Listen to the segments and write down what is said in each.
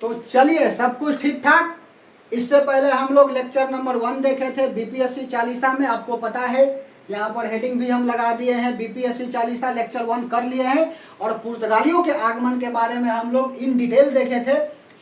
तो चलिए सब कुछ ठीक ठाक। इससे पहले हम लोग लेक्चर नंबर 1 देखे थे बीपीएससी चालीसा में, आपको पता है यहाँ पर हेडिंग भी हम लगा दिए हैं, बीपीएससी चालीसा लेक्चर 1 कर लिए हैं। और पुर्तगालियों के आगमन के बारे में हम लोग इन डिटेल देखे थे।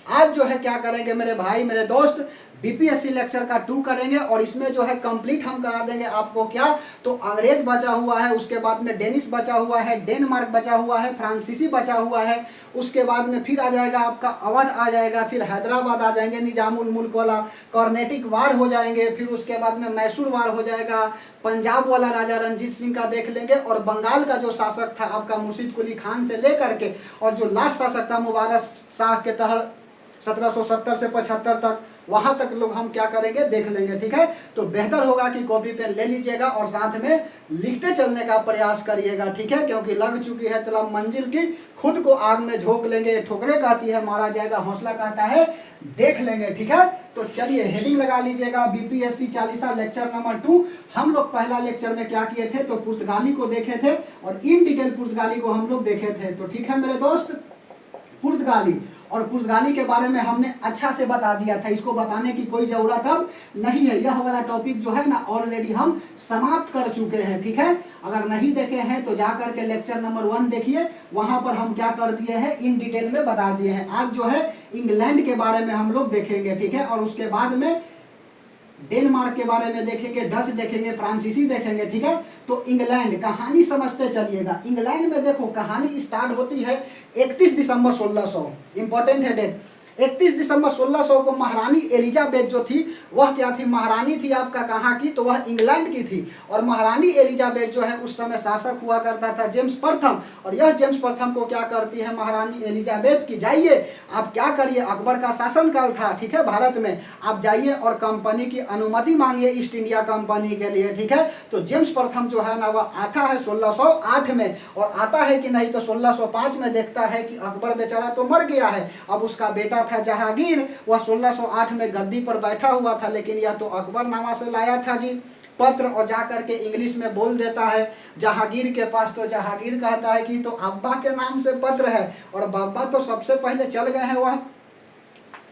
आज जो है क्या करेंगे मेरे भाई मेरे दोस्त, बीपीएससी लेक्चर का 2 करेंगे और इसमें जो है कंप्लीट हम करा देंगे आपको क्या, तो अंग्रेज बचा हुआ है, उसके बाद में डेनिश बचा हुआ है, डेनमार्क बचा हुआ है, फ्रांसीसी बचा हुआ है, उसके बाद में फिर आ जाएगा आपका अवध आ जाएगा, फिर हैदराबाद आ जाएंगे, निजामुल मुल्क वाला कर्नेटिक वार हो जाएंगे, फिर उसके बाद में मैसूर वार हो जाएगा, पंजाब वाला राजा रंजीत सिंह का देख लेंगे, और बंगाल का जो शासक था आपका मुर्शिद कुली खान से लेकर के, और जो लास्ट शासक था मुबारक शाह के तहत 1770 से 75 तक, वहां तक लोग हम क्या करेंगे देख लेंगे। ठीक है, तो बेहतर होगा कि कॉपी पेन ले लीजिएगा और साथ में लिखते चलने का प्रयास करिएगा। ठीक है, क्योंकि लग चुकी है तलब मंजिल की, खुद को आग में झोंक लेंगे, ठोकरे कहती है मारा जाएगा, हौसला कहता है देख लेंगे। ठीक है, तो चलिए हेडिंग लगा लीजिएगा बीपीएससी चालीसा लेक्चर नंबर 2। हम लोग पहला लेक्चर में क्या किए थे, तो पुर्तगाली को देखे थे और इन डिटेल पुर्तगाली को हम लोग देखे थे। तो ठीक है मेरे दोस्त, पुर्तगाली और पुर्तगाली के बारे में हमने अच्छा से बता दिया था, इसको बताने की कोई जरूरत अब नहीं है। यह वाला टॉपिक जो है ना ऑलरेडी हम समाप्त कर चुके हैं। ठीक है, अगर नहीं देखे हैं तो जाकर के लेक्चर नंबर 1 देखिए, वहां पर हम क्या कर दिए हैं इन डिटेल में बता दिए हैं। आज जो है इंग्लैंड के बारे में हम लोग देखेंगे। ठीक है, और उसके बाद में डेनमार्क के बारे में देखेंगे, डच देखेंगे, फ्रांसीसी देखेंगे। ठीक है, तो इंग्लैंड कहानी समझते चलिएगा। इंग्लैंड में देखो कहानी स्टार्ट होती है 31 दिसंबर 1600, इंपॉर्टेंट है डेट। 31 दिसंबर 1600 को महारानी एलिजाबेथ जो थी वह क्या थी, महारानी थी आपका कहाँ की, तो वह इंग्लैंड की थी। और महारानी एलिजाबेथ जो है उस समय शासक हुआ करता था जेम्स प्रथम, और यह जेम्स प्रथम को क्या करती है महारानी एलिजाबेथ की, जाइए आप क्या करिए, अकबर का शासनकाल था ठीक है भारत में, आप जाइए और कंपनी की अनुमति मांगिए ईस्ट इंडिया कंपनी के लिए। ठीक है, तो जेम्स प्रथम जो है ना वह आता है 1608 में, और आता है कि नहीं तो 1605 में देखता है कि अकबर बेचारा तो मर गया है, अब उसका बेटा था जहांगीर, वह 1608 में गद्दी पर बैठा हुआ था, लेकिन यह तो अकबरनामा से लाया था जी पत्र, और जाकर के इंग्लिश में बोल देता है जहांगीर के पास। तो जहांगीर कहता है कि तो अब्बा के नाम से पत्र है, और बाबा तो सबसे पहले चल गए हैं, वह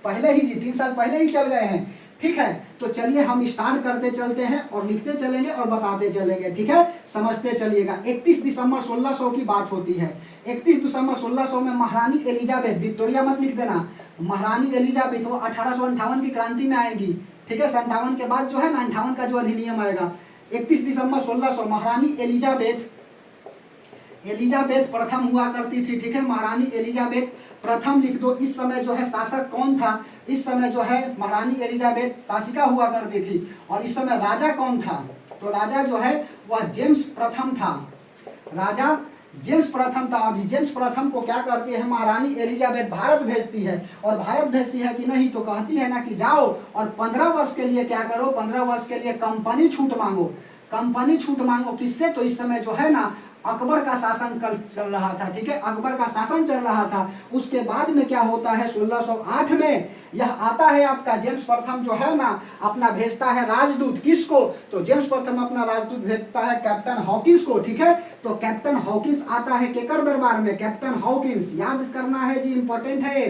पहले ही जी 3 साल पहले ही चल गए हैं। ठीक है, तो चलिए हम स्टार्ट करते चलते हैं और लिखते चलेंगे और बताते चलेंगे। ठीक है, समझते चलिएगा। 31 दिसंबर 1600 की बात होती है। 31 दिसंबर 1600 में महारानी एलिजाबेथ, विक्टोरिया मत लिख देना, महारानी एलिजाबेथ वो 1858 की क्रांति में आएगी। ठीक है, 57 के बाद जो है ना 58 का जो अधिनियम आएगा। 31 दिसंबर 1600 महारानी एलिजाबेथ प्रथम हुआ करती थी। ठीक है, महारानी एलिजाबेथ प्रथम लिख दो। इस समय जो है शासक कौन था, इस समय जो है महारानी एलिजाबेथ शासिका हुआ करती थी। और इस समय राजा कौन था, तो राजा जो है वह जेम्स प्रथम था, राजा जेम्स प्रथम था। और जेम्स प्रथम को क्या करती है महारानी एलिजाबेथ भारत भेजती है, और भारत भेजती है कि नहीं तो कहती है ना कि जाओ और 15 वर्ष के लिए क्या करो, 15 वर्ष के लिए कंपनी छूट मांगो। कंपनी छूट मांगो किससे, तो इस समय जो है ना अकबर का शासन चल रहा था। ठीक है, अकबर का शासन चल रहा था। उसके बाद में क्या होता है 1608 में यह आता है आपका जेम्स प्रथम जो है ना अपना भेजता है राजदूत, किसको, तो जेम्स प्रथम अपना राजदूत भेजता है कैप्टन हॉकिंस को। ठीक है, तो कैप्टन हॉकिंस आता है केकर दरबार में, कैप्टन हॉकिंस याद करना है जी, इंपॉर्टेंट है।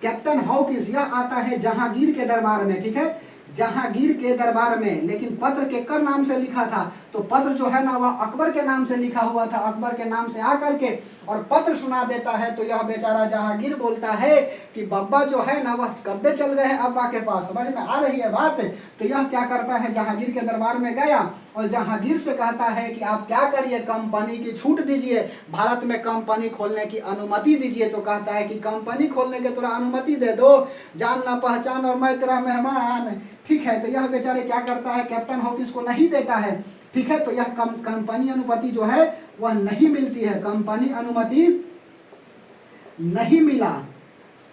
कैप्टन हॉकिंस यह आता है जहांगीर के दरबार में। ठीक है, जहांगीर के दरबार में, लेकिन पत्र केकर नाम से लिखा था, तो पत्र जो है ना वह अकबर के नाम से लिखा हुआ था। अकबर के नाम से आकर के और पत्र सुना देता है, तो यह बेचारा जहांगीर बोलता है कि बब्बा जो है ना वह कब्बे चल गए हैं अब्बा के पास, समझ में आ रही है बात। तो यह क्या करता है जहांगीर के दरबार में गया और जहांगीर से कहता है कि आप क्या करिए, कंपनी की छूट दीजिए, भारत में कंपनी खोलने की अनुमति दीजिए। तो कहता है कि कंपनी खोलने की तुरा अनुमति दे दो, जान ना पहचान और मैं तेरा मेहमान। ठीक है, तो यह बेचारे क्या करता है कैप्टन हॉकिंस को नहीं देता है। ठीक है, तो यह कंपनी अनुमति जो है वह नहीं मिलती है, कंपनी अनुमति नहीं मिला।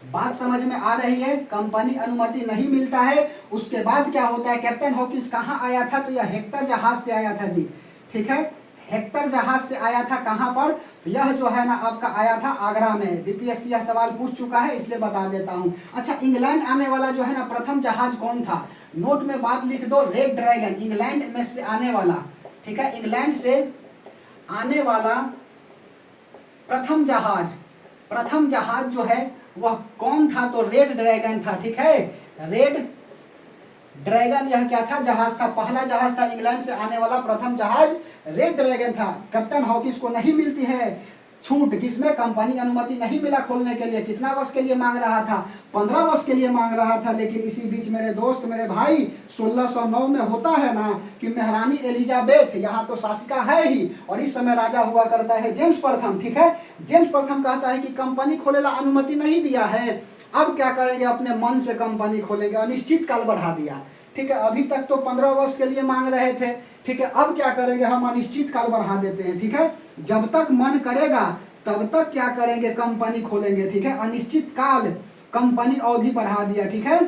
बात समझ में आ रही है, कंपनी अनुमति नहीं मिलता है। उसके बाद क्या होता है, कैप्टन हॉकिंस कहाँ आया था, तो यह हेक्टर जहाज से आया था जी। ठीक है, हेक्टर जहाज से आया था कहाँ पर, तो यह जो है ना आपका आया था आगरा में। बीपीएससी यह सवाल पूछ चुका है इसलिए बता देता हूँ। अच्छा, इंग्लैंड आने वाला जो है ना प्रथम जहाज कौन था, नोट में बात लिख दो, रेड ड्रैगन, इंग्लैंड में से आने वाला। ठीक है, इंग्लैंड से आने वाला प्रथम जहाज प्रथम जहाज जो है वह कौन था? तो रेड ड्रैगन था, ठीक है। रेड ड्रैगन यह क्या था? जहाज था, पहला जहाज था इंग्लैंड से आने वाला प्रथम जहाज रेड ड्रैगन था। कैप्टन हॉकिंस को नहीं मिलती है छूट, किसमें? कंपनी अनुमति नहीं मिला खोलने के लिए। कितना वर्ष के लिए मांग रहा था? 15 वर्ष के लिए मांग रहा था। लेकिन इसी बीच मेरे दोस्त, मेरे भाई, 1609 में होता है ना कि महारानी एलिजाबेथ, यहाँ तो शासिका है ही, और इस समय राजा हुआ करता है जेम्स प्रथम, ठीक है। जेम्स प्रथम कहता है कि कंपनी खोले ला अनुमति नहीं दिया है, अब क्या करेंगे? अपने मन से कंपनी खोलेंगे। अनिश्चित काल बढ़ा दिया, ठीक है। अभी तक तो 15 वर्ष के लिए मांग रहे थे, ठीक है। अब क्या करेंगे? हम अनिश्चित काल बढ़ा देते हैं, ठीक है। जब तक मन करेगा तब तक क्या करेंगे? कंपनी खोलेंगे, ठीक है। अनिश्चित काल कंपनी अवधि बढ़ा दिया, ठीक है।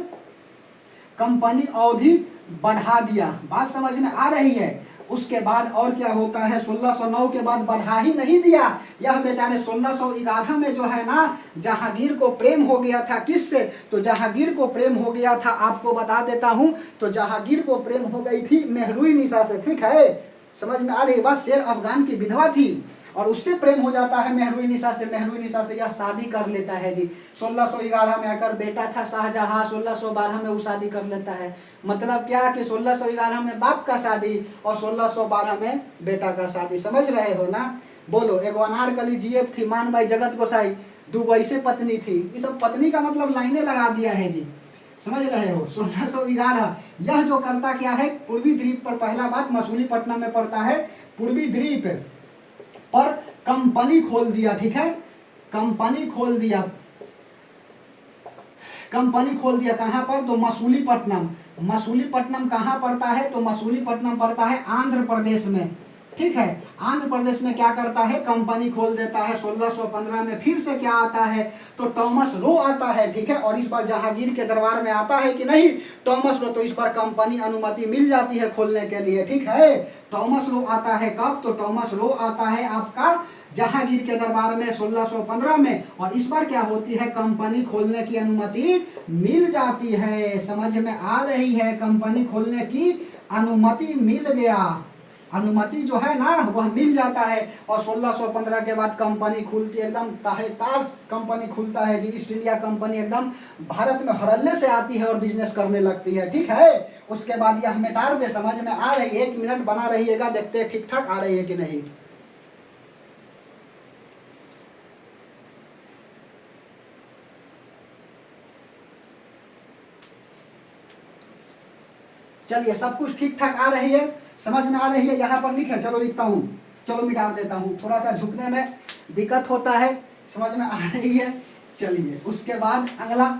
कंपनी अवधि बढ़ा दिया, बात समझ में आ रही है। उसके बाद और क्या होता है? 1609 के बाद बढ़ा ही नहीं दिया, यह बेचारे 1611 में जो है ना जहांगीर को प्रेम हो गया था। किससे? तो जहांगीर को प्रेम हो गया था, आपको बता देता हूं। तो जहांगीर को प्रेम हो गई थी मेहरुनिसा से, ठीक है। समझ में आ रही बात? शेर अफगान की विधवा थी और उससे प्रेम हो जाता है मेहरुनिसा से। मेहरुनिसा से यह शादी कर लेता है जी। 1611 में आकर बेटा था शाहजहां, 1612 में वो शादी कर लेता है। मतलब क्या कि 1611 में बाप का शादी और 1612 में बेटा का शादी। समझ रहे हो ना? बोलो। एगो अनारकली जीएफ थी, मान भाई जगत गोसाई, दो वैसे पत्नी थी। ये सब पत्नी का मतलब लाइने लगा दिया है जी, समझ रहे हो। 1611 यह जो करता क्या है? पूर्वी द्वीप पर, पहला बात मसूलीपट्टनम में पड़ता है, पूर्वी द्वीप पर कंपनी खोल दिया, ठीक है। कंपनी खोल दिया, कंपनी खोल दिया कहां पर? तो मसूलीपट्टनम। मसूलीपट्टनम कहां पड़ता है? तो मसूलीपट्टनम पड़ता है आंध्र प्रदेश में, ठीक है। आंध्र प्रदेश में क्या करता है? कंपनी खोल देता है। 1615 में फिर से क्या आता है? तो थॉमस रो आता है, ठीक है। और इस बार जहांगीर के दरबार में आता है कि नहीं थॉमस रो, तो इस पर कंपनी अनुमति मिल जाती है खोलने के लिए, ठीक है। थॉमस रो आता है कब? तो थॉमस रो आता है आपका जहांगीर के दरबार में 1615 में, और इस बार क्या होती है? कंपनी खोलने की अनुमति मिल जाती है। समझ में आ रही है? कंपनी खोलने की अनुमति मिल गया, अनुमति जो है ना वह मिल जाता है। और 1615 के बाद कंपनी खुलती है, एकदम ताहेतार कंपनी खुलता है जी। ईस्ट इंडिया कंपनी एकदम भारत में हड़ल्ले से आती है और बिजनेस करने लगती है, ठीक है। उसके बाद यह हमें टार दे, समझ में आ रही है? 1 मिनट बना रहिएगा, देखते हैं ठीक ठाक आ रही है कि नहीं। चलिए, सब कुछ ठीक ठाक आ रही है, समझ में आ रही है? यहाँ पर लिखे, चलो लिखता हूँ, चलो मिटा देता हूँ, थोड़ा सा झुकने में दिक्कत होता है। समझ में आ रही है? चलिए, उसके बाद अगला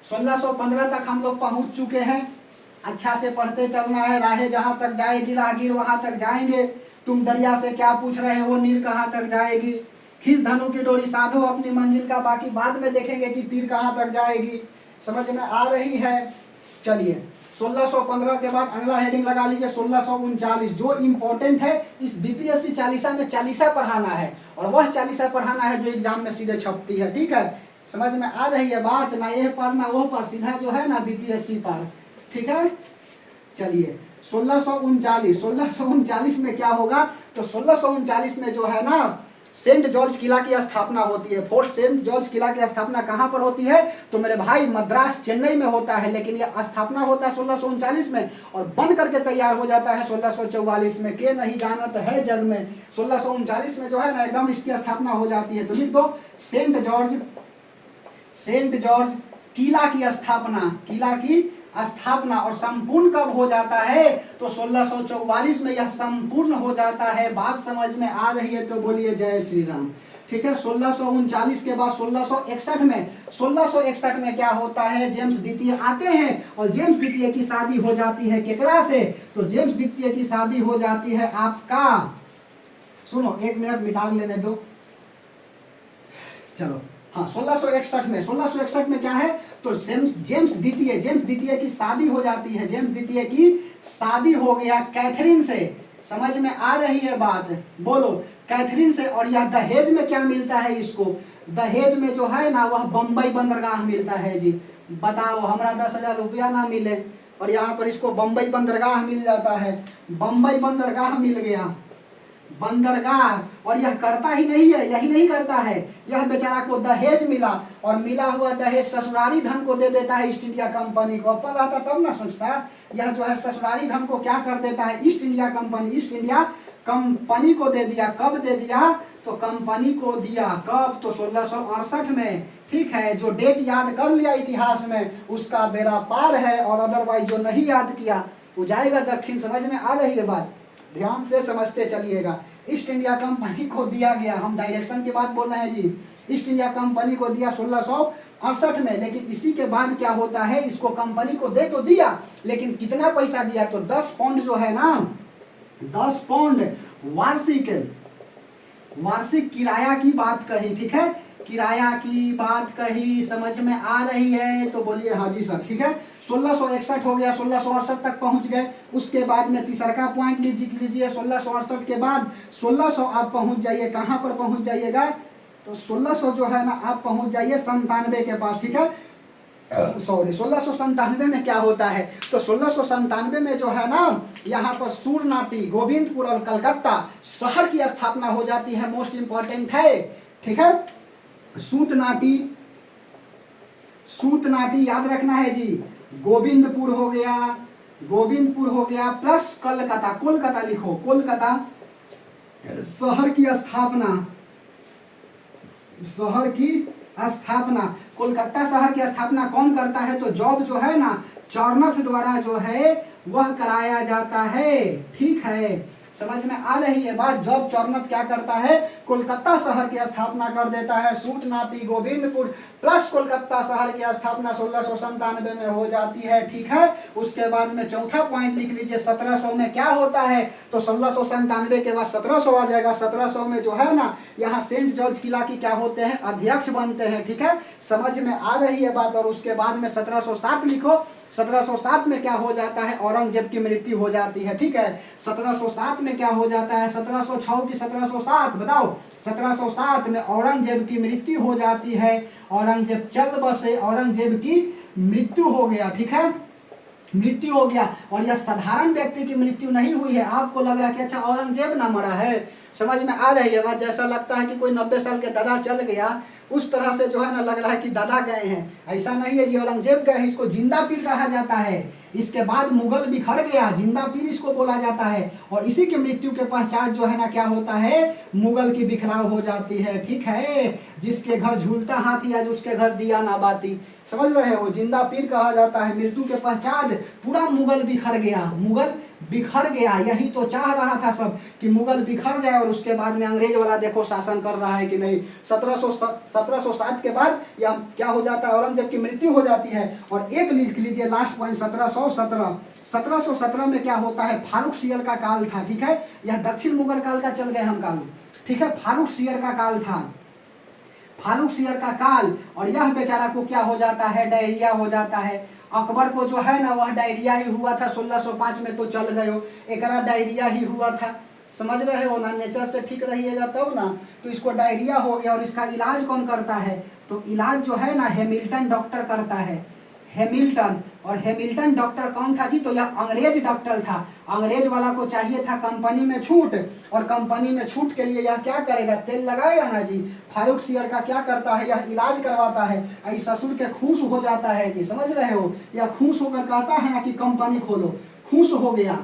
1615 तक हम लोग पहुँच चुके हैं। अच्छा से पढ़ते चलना है, राहें जहाँ तक जाएगी राहगीर वहाँ तक जाएंगे। तुम दरिया से क्या पूछ रहे हो, नीर कहाँ तक जाएगी। खींच धनु की डोरी, साधो अपनी मंजिल का, बाकी बाद में देखेंगे कि तीर कहाँ तक जाएगी। समझ में आ रही है? चलिए, 1615 के बाद अगला हेडिंग लगा लीजिए 1639, जो इम्पोर्टेंट है। इस बीपीएससी चालीसा में चालीसा पढ़ाना है, और वह चालीसा पढ़ाना है जो एग्जाम में सीधे छपती है, ठीक है। समझ में आ रही है बात? ना ये पर ना वो पर, सीधा जो है ना बीपीएससी पर, ठीक है। चलिए, 1639 में क्या होगा? तो 1639 में जो है ना सेंट जॉर्ज किला की स्थापना होती है। फोर्ट सेंट जॉर्ज किला की स्थापना कहां पर होती है? तो मेरे भाई मद्रास, चेन्नई में होता है। लेकिन यह स्थापना होता है 1639 में, और बन करके तैयार हो जाता है 1644 में। के नहीं जानत है जग में, 1639 में जो है ना एकदम इसकी स्थापना हो जाती है। तो लिख दो सेंट जॉर्ज किला की स्थापना, किला की स्थापना। और संपूर्ण कब हो जाता है? तो 1644 में यह संपूर्ण हो जाता है। बात समझ में आ रही है तो बोलिए जय श्री राम, ठीक है। 1639 के बाद 1661 में क्या होता है? जेम्स द्वितीय आते हैं, और जेम्स द्वितीय की शादी हो जाती है केकरा से? तो जेम्स द्वितीय की शादी हो जाती है आपका, सुनो 1 मिनट मिटा लेने दो, चलो। हाँ, 1661 में क्या है? तो जेम्स द्वितीय की शादी हो जाती है। जेम्स द्वितीय की शादी हो गया कैथरीन से। समझ में आ रही है बात? बोलो, कैथरीन से। और यह दहेज में क्या मिलता है इसको? दहेज में जो है ना वह बम्बई बंदरगाह मिलता है जी। बताओ, हमारा 10,000 रुपया ना मिले और यहाँ पर इसको बम्बई बंदरगाह मिल जाता है। बम्बई बंदरगाह मिल गया, बंदरगाह। और यह करता ही नहीं है, यही नहीं करता है, यह बेचारा को दहेज मिला और मिला हुआ दहेज ससुरारी धन को दे देता है ईस्ट इंडिया कंपनी को। अपन रहता तब ना सोचता, यह जो है ससुरारी धन को क्या कर देता है east India company, east India company को दे दिया। कब दे दिया? तो कंपनी को दिया कब? तो 1668 में। ठीक है, जो डेट याद कर लिया इतिहास में उसका बेड़ा पार है, और अदरवाइज जो नहीं याद किया वो जाएगा दक्षिण। समझ में आ रही है बात? ध्यान से समझते चलिएगा। ईस्ट इंडिया कंपनी को दिया गया, हम डायरेक्शन की बात बोल रहे हैं जी। ईस्ट इंडिया कंपनी को दिया 1668 में, लेकिन इसी के बाद क्या होता है, इसको कंपनी को दे तो दिया, लेकिन कितना पैसा दिया? तो 10 पाउंड जो है ना, 10 पाउंड वार्षिक किराया की बात कही। ठीक है, किराया की बात कही, समझ में आ रही है? तो बोलिए हाँ जी सर। ठीक है, 1661 हो गया, 1668 तक पहुंच गए। उसके बाद में तीसरा का पॉइंट लीजिए 1668 के बाद 1600 आप पहुंच जाइए। कहां पर पहुंच जाइएगा? तो 1600 जो है ना आप पहुंच जाइए 97 के पास। ठीक है, सॉरी 1697 में क्या होता है? तो 1697 में जो है ना यहाँ पर सूरनाटी, गोविंदपुर और कलकत्ता शहर की स्थापना हो जाती है। मोस्ट इंपॉर्टेंट है। ठीक है, सूतनाटी याद रखना है जी। गोविंदपुर हो गया प्लस कोलकाता लिखो, कोलकाता शहर की स्थापना, कोलकाता शहर की स्थापना कौन करता है? तो जॉब जो है ना चौरनथ द्वारा जो है वह कराया जाता है। ठीक है, समझ में आ रही है बात? जॉब चौरनथ क्या करता है? कोलकाता शहर की स्थापना कर देता है। सूतनाती गोविंदपुर प्लस कोलकाता शहर की स्थापना 1697 में हो जाती है। ठीक है, उसके बाद में चौथा पॉइंट लिख लीजिए 1700 में क्या होता है? तो 1697 के बाद 1700 आ जाएगा। 1700 में जो है ना यहाँ सेंट जॉर्ज किला की क्या होते हैं? अध्यक्ष बनते हैं। ठीक है, समझ में आ रही है बात? और उसके बाद में 1707 लिखो। 1707 में क्या हो जाता है? औरंगजेब की मृत्यु हो जाती है। ठीक है, 1707 में क्या हो जाता है? 1706 की 1707 बताओ। 1707 में औरंगजेब की मृत्यु हो जाती है। औरंगजेब चल बसे, औरंगजेब की मृत्यु हो गया। ठीक है, मृत्यु हो गया। और यह साधारण व्यक्ति की मृत्यु नहीं हुई है। आपको लग रहा है कि अच्छा औरंगजेब ना मरा है, समझ में आ रही है बात? जैसा लगता है कि कोई 90 साल के दादा चल गया, उस तरह से जो है ना लग रहा है कि दादा गए हैं। ऐसा नहीं है जी, औरंगजेब गए हैं। इसको जिंदा पीर कहा जाता है। इसके बाद मुगल बिखर गया, जिंदा पीर इसको बोला जाता है। और इसी की मृत्यु के पश्चात जो है ना क्या होता है? मुगल की बिखराव हो जाती है। ठीक है, जिसके घर झूलता हाथी आज उसके घर दिया ना बाती। समझ रहे हो? जिंदा पीर कहा जाता है। मृत्यु के पश्चात पूरा मुगल बिखर गया। यही तो चाह रहा था सब कि मुगल बिखर जाए, और उसके बाद में अंग्रेज वाला देखो शासन कर रहा है कि नहीं। 1707 के बाद यह क्या हो जाता है? औरंगजेब की मृत्यु हो जाती है। और एक लिख लीजिए लास्ट पॉइंट 1717 में क्या होता है? फारूक सियर का काल था। ठीक है, यह दक्षिण मुगल काल का चल गए हम काल। ठीक है, फारूक सियर का काल था, फारूक सियर का काल। और यह बेचारा को क्या हो जाता है? डायरिया हो जाता है। अकबर को जो है ना वह डायरिया ही हुआ था। 1605 में तो चल गए हो, एक डायरिया ही हुआ था। समझ रहे हो ना? नेचर से ठीक रहिएगा तब ना। तो इसको डायरिया हो गया, और इसका इलाज कौन करता है? तो इलाज जो है ना हैमिल्टन डॉक्टर करता है। हैमिल्टन, और हैमिल्टन डॉक्टर कौन था जी? तो यह अंग्रेज डॉक्टर था। अंग्रेज वाला को चाहिए था कंपनी में छूट, और कंपनी में छूट के लिए यह क्या करेगा? तेल लगाएगा ना जी। फारूक सियर का क्या करता है? यह इलाज करवाता है। आई ससुर के खुश हो जाता है जी। समझ रहे हो? यह खुश होकर कहता है ना कि कंपनी खोलो, खुश हो गया।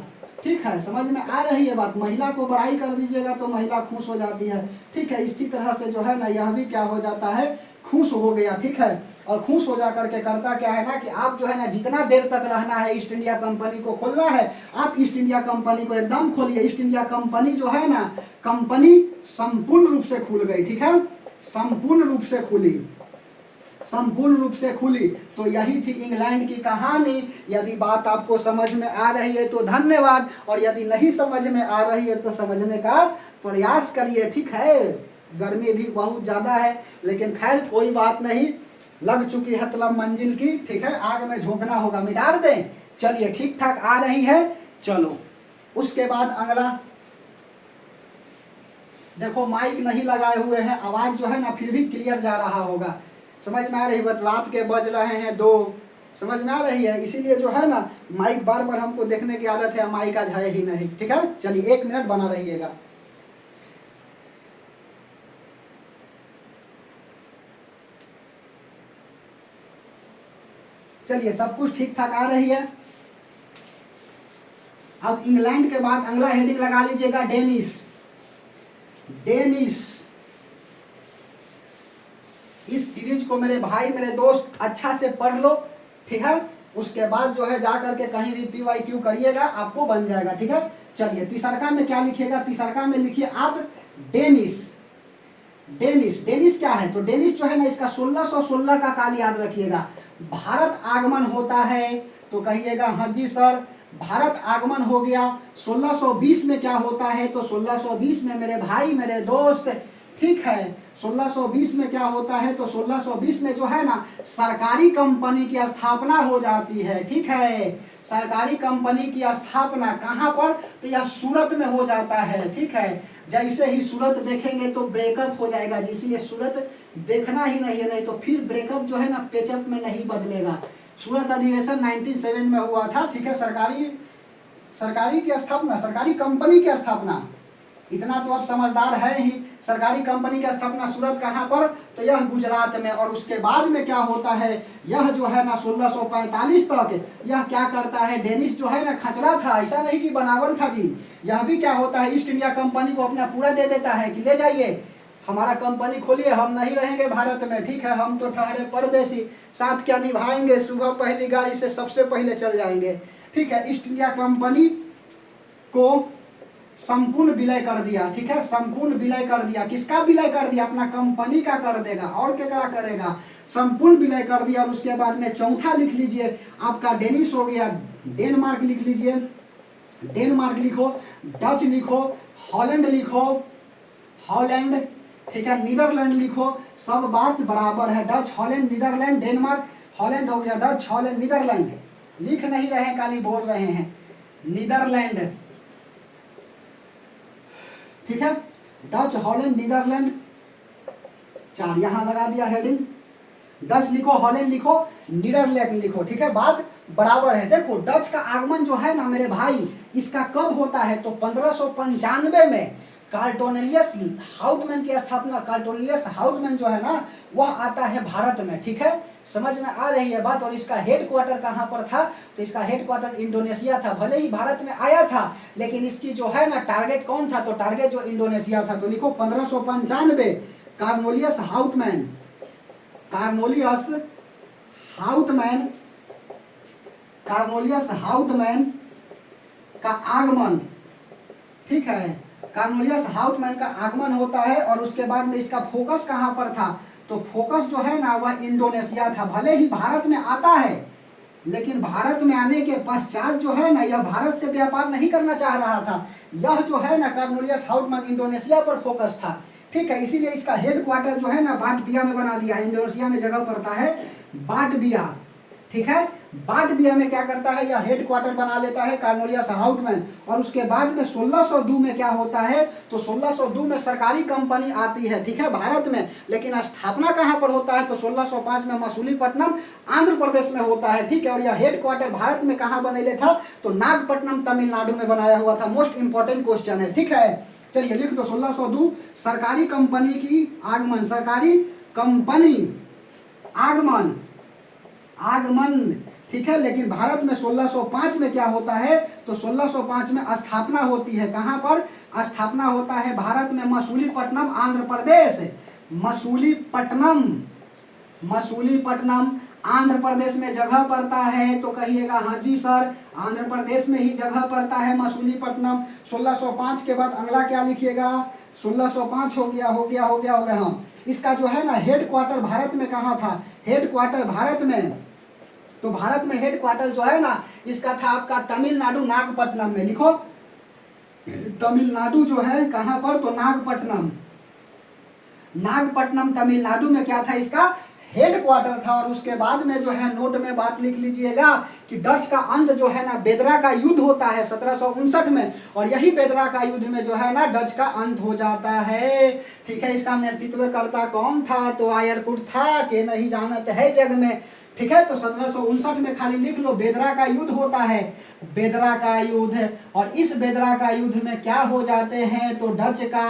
ठीक है, समझ में आ रही है बात? महिला को बड़ाई कर दीजिएगा तो महिला खुश हो जाती है। ठीक है, इसी तरह से जो है ना यह भी क्या हो जाता है? खुश हो गया। ठीक है, और खुश हो जा करके करता क्या है ना कि आप जो है ना जितना देर तक रहना है ईस्ट इंडिया कंपनी को खोलना है, आप ईस्ट इंडिया कंपनी को एकदम खोलिए। ईस्ट इंडिया कंपनी जो है ना, कंपनी संपूर्ण रूप से खुल गई। ठीक है, संपूर्ण रूप से खुली। तो यही थी इंग्लैंड की कहानी। यदि बात आपको समझ में आ रही है तो धन्यवाद, और यदि नहीं समझ में आ रही है तो समझने का प्रयास करिए। ठीक है, गर्मी भी बहुत ज़्यादा है, लेकिन खैर कोई बात नहीं, लग चुकी है तलब मंजिल की। ठीक है, आग में झोंकना होगा, मिटार दें। चलिए, ठीक ठाक आ रही है। चलो, उसके बाद अगला देखो, माइक नहीं लगाए हुए हैं, आवाज़ जो है ना फिर भी क्लियर जा रहा होगा। समझ में आ रही है? बतलात के बज रहे हैं 2, समझ में आ रही है? इसीलिए जो है ना माइक बार बार हमको देखने की आदत है, माइक आज है ही नहीं। ठीक है, चलिए 1 मिनट बना रहिएगा। चलिए सब कुछ ठीक ठाक आ रही है। अब इंग्लैंड के बाद अगला हेडिंग लगा लीजिएगा डेनिस। डेनिस, इस सीरीज को मेरे भाई मेरे दोस्त अच्छा से पढ़ लो, ठीक है। उसके बाद जो है जा करके कहीं भी PYQ करिएगा, आपको बन जाएगा, ठीक है। चलिए तीसरका में क्या लिखिएगा, तीसरका में लिखिए आप डेनिस। डेनिस, डेनिस क्या है, तो डेनिस जो है ना इसका 1616 का काल याद रखिएगा। भारत आगमन होता है तो कहिएगा हाँ जी सर, भारत आगमन हो गया। 1620 में क्या होता है, तो 1620 में मेरे भाई मेरे दोस्त, ठीक है, 1620 में क्या होता है, तो 1620 में जो है ना सरकारी कंपनी की स्थापना हो जाती है, ठीक है। सरकारी कंपनी की स्थापना कहाँ पर, तो यह सूरत में हो जाता है, ठीक है। जैसे ही सूरत देखेंगे तो ब्रेकअप हो जाएगा, इसलिए सूरत देखना ही नहीं है, नहीं तो फिर ब्रेकअप जो है ना पेचअप में नहीं बदलेगा। सूरत अधिवेशन 1907 में हुआ था, ठीक है। सरकारी की स्थापना, सरकारी कंपनी की स्थापना, इतना तो आप समझदार है ही। सरकारी कंपनी की स्थापना सूरत कहाँ पर, तो यह गुजरात में। और उसके बाद में क्या होता है, यह जो है ना 1645 तक यह क्या करता है, डेनिस जो है ना खचरा था, ऐसा नहीं कि बनावल था जी। यह भी क्या होता है, ईस्ट इंडिया कंपनी को अपना पूरा दे देता है कि ले जाइए हमारा कंपनी खोलिए, हम नहीं रहेंगे भारत में, ठीक है, हम तो ठहरे परदेसी, साथ क्या निभाएंगे, सुबह पहली गाड़ी से सबसे पहले चल जाएंगे, ठीक है। ईस्ट इंडिया कंपनी को संपूर्ण विलय कर दिया, ठीक है, संपूर्ण विलय कर दिया। किसका विलय कर दिया, अपना कंपनी का कर देगा, और क्या करेगा, संपूर्ण विलय कर दिया। और उसके बाद में चौथा लिख लीजिए आपका डेनिस हो गया। डेनमार्क लिख लीजिए, डेनमार्क लिखो, डच लिखो, हॉलैंड लिखो, हॉलैंड, ठीक है, नीदरलैंड लिखो, सब बात बराबर है। Dutch, Holland, Netherlands, Denmark, Holland हो गया, डच, हॉलैंड, नीदरलैंड। लिख नहीं रहे हैं, खाली बोल रहे हैं, नीदरलैंड, ठीक है। डच, हॉलैंड, नीदरलैंड, 4 यहां लगा दिया हेडिंग। डच लिखो, हॉलैंड लिखो, नीदरलैंड लिखो, ठीक है, बात बराबर है। देखो डच का आगमन जो है ना मेरे भाई, इसका कब होता है, तो 1595 में कार्टोनेलियस हाउटमैन की स्थापना, कार्टोनेलियस हाउटमैन जो है ना वह आता है भारत में, ठीक है। समझ में आ रही है बात। और इसका हेड क्वार्टर कहाँ पर था, तो इसका हेड क्वार्टर इंडोनेशिया था। भले ही भारत में आया था लेकिन इसकी जो है ना टारगेट कौन था, तो टारगेट जो इंडोनेशिया था। तो लिखो 1595 कार्नोलियस हाउटमैन, कार्नोलियस हाउटमैन, कार्नोलियस हाउटमैन का आगमन, ठीक है, कार्नोलियस हाउटमैन का आगमन होता है। और उसके बाद में इसका फोकस कहाँ पर था, तो फोकस जो है ना वह इंडोनेशिया था। भले ही भारत में आता है लेकिन भारत में आने के पश्चात जो है ना यह भारत से व्यापार नहीं करना चाह रहा था। यह जो है ना कार्नोलियस हाउटमैन इंडोनेशिया पर फोकस था, ठीक है। इसीलिए इसका हेड क्वार्टर जो है ना बाटबिया में बना दिया है। इंडोनेशिया में जगह पड़ता है बाटबिया, ठीक है। बाटबिया में क्या करता है, यह हेड क्वार्टर बना लेता है कार्नोलियस हाउटमैन। और उसके बाद में 1602 में क्या होता है, तो 1602 में सरकारी कंपनी आती है, ठीक है, भारत में। लेकिन स्थापना कहाँ पर होता है, तो 1605 में मसूलीपट्टनम आंध्र प्रदेश में होता है, ठीक है। और यह हेड क्वार्टर भारत में कहाँ बनेले था, तो नागपट्टनम तमिलनाडु में बनाया हुआ था। मोस्ट इंपॉर्टेंट क्वेश्चन है, ठीक है। चलिए लिख दो 1602 सरकारी कंपनी की आगमन, सरकारी कंपनी आगमन, आगमन, ठीक है। लेकिन भारत में 1605 में क्या होता है, तो 1605 में स्थापना होती है। कहां पर स्थापना होता है, भारत में मसूलीपट्टनम आंध्र प्रदेश, मसूलीपट्टनम, मसूलीपट्टनम आंध्र प्रदेश में जगह पड़ता है। तो कहिएगा हाँ जी सर, आंध्र प्रदेश में ही जगह पड़ता है मसूलीपट्टनम। 1605 के बाद अगला क्या लिखिएगा, 1605 हो गया, हो गया, हो गया, हो गया। हाँ, इसका जो है ना हेड क्वार्टर भारत में कहाँ था, हेड क्वार्टर भारत में, तो भारत में हेड क्वार्टर जो है ना इसका था आपका तमिलनाडु नागपट्टनम में। लिखो तमिलनाडु जो है कहां पर, तो नागपट्टनम, नागपट्टनम तमिलनाडु में क्या था, इसका हेड क्वार्टर था। और उसके बाद में जो है नोट में बात लिख लीजिएगा कि डच का अंत जो है ना बेदरा का युद्ध होता है 1759 में। और यही बेदरा का युद्ध में जो है ना डच का अंत हो जाता है, ठीक है। इसका नेतृत्व करता कौन था, तो आयरकुट था, के नहीं जानत है जग में, ठीक है। तो 1759 में खाली लिख लो बेदरा का युद्ध होता है, बेदरा का युद्ध। और इस बेदरा का युद्ध में क्या हो जाते हैं, तो डच का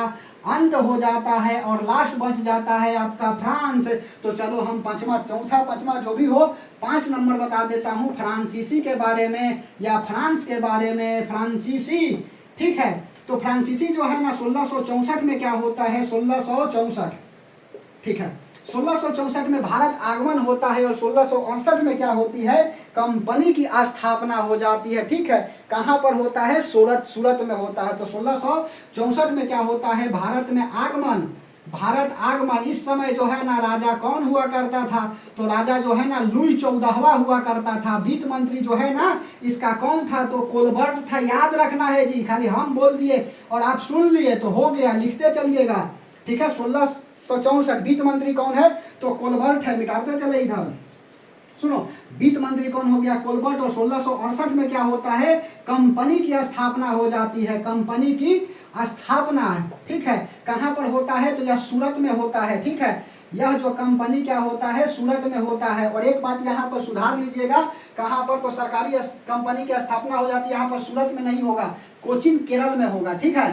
अंत हो जाता है और लास्ट बच जाता है आपका फ्रांस। तो चलो हम चौथा पांचवा जो भी हो 5 नंबर बता देता हूं फ्रांसीसी के बारे में या फ्रांस के बारे में, फ्रांसीसी। ठीक है, तो फ्रांसीसी जो है ना 1664 में क्या होता है, 1664। ठीक है, 1664 में भारत आगमन होता है और 1668 में क्या होती है, कंपनी की स्थापना हो जाती है। ठीक है, कहां पर होता है, सूरत में होता है। तो 1664 में क्या होता है, भारत में आगमन, भारत आगमन। इस समय जो है ना राजा कौन हुआ करता था, तो राजा जो है ना लुई 14वां हुआ करता था। वित्त मंत्री जो है ना इसका कौन था, तो कोलबर्ट था। याद रखना है जी, खाली हम बोल दिए और आप सुन लिए तो हो गया, लिखते चलिएगा। ठीक है, 1664 वित्त मंत्री कौन है, तो कोलबर्ट है। मिटाते चले इधर, सुनो, वित्त मंत्री कौन हो गया, कोलबर्ट। और 1668 में क्या होता है, कंपनी की स्थापना हो जाती है, कंपनी की स्थापना। ठीक है, कहां पर होता है, तो यह सूरत में होता है। ठीक है, यह जो कंपनी क्या होता है, सूरत में होता है। और एक बात यहाँ पर सुधार लीजिएगा, कहां पर, तो सरकारी कंपनी की स्थापना हो जाती है, यहाँ पर सूरत में नहीं होगा, कोचीन केरल में होगा। ठीक है,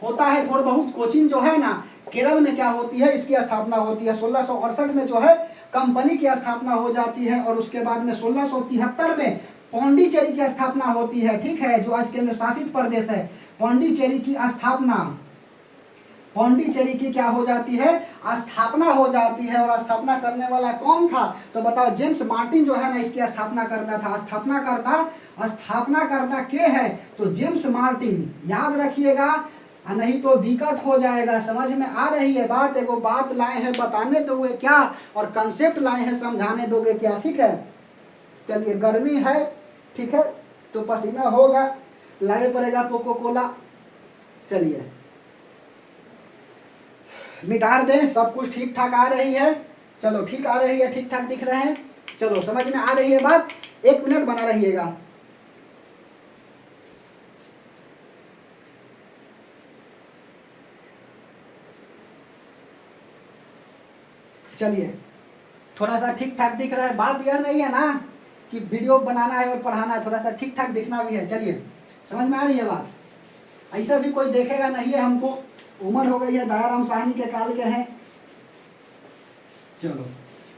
होता है थोड़ा बहुत, कोचीन जो है ना केरल में क्या होती है, इसकी स्थापना होती है। 1668 में जो है कंपनी की स्थापना हो जाती है और उसके बाद में 1673 में पांडिचेरी की स्थापना होती है। ठीक है, जो आज केंद्र शासित प्रदेश है, पांडिचेरी की स्थापना, पांडिचेरी की क्या हो जाती है, स्थापना हो जाती है। और स्थापना करने वाला कौन था, तो बताओ, जेम्स मार्टिन जो है ना इसकी स्थापना करता था। स्थापना करता के है, तो जेम्स मार्टिन। याद रखिएगा, नहीं तो दिक्कत हो जाएगा। समझ में आ रही है बात, एगो बात लाए हैं बताने दोगे क्या, और कंसेप्ट लाए हैं समझाने दोगे क्या। ठीक है, चलिए, गर्मी है, ठीक है, तो पसीना होगा, लाने पड़ेगा कोको कोला। चलिए मिटा दें, सब कुछ ठीक ठाक आ रही है, चलो ठीक आ रही है, ठीक ठाक दिख रहे हैं, चलो समझ में आ रही है बात। 1 मिनट बना रहिएगा। चलिए, थोड़ा सा ठीक ठाक दिख रहा है, बात यह नहीं है ना कि वीडियो बनाना है और पढ़ाना है, थोड़ा सा ठीक ठाक दिखना भी है। चलिए, समझ में आ रही है बात, ऐसा भी कोई देखेगा नहीं है हमको, उम्र हो गई है, दयाराम साहनी के काल के हैं। चलो,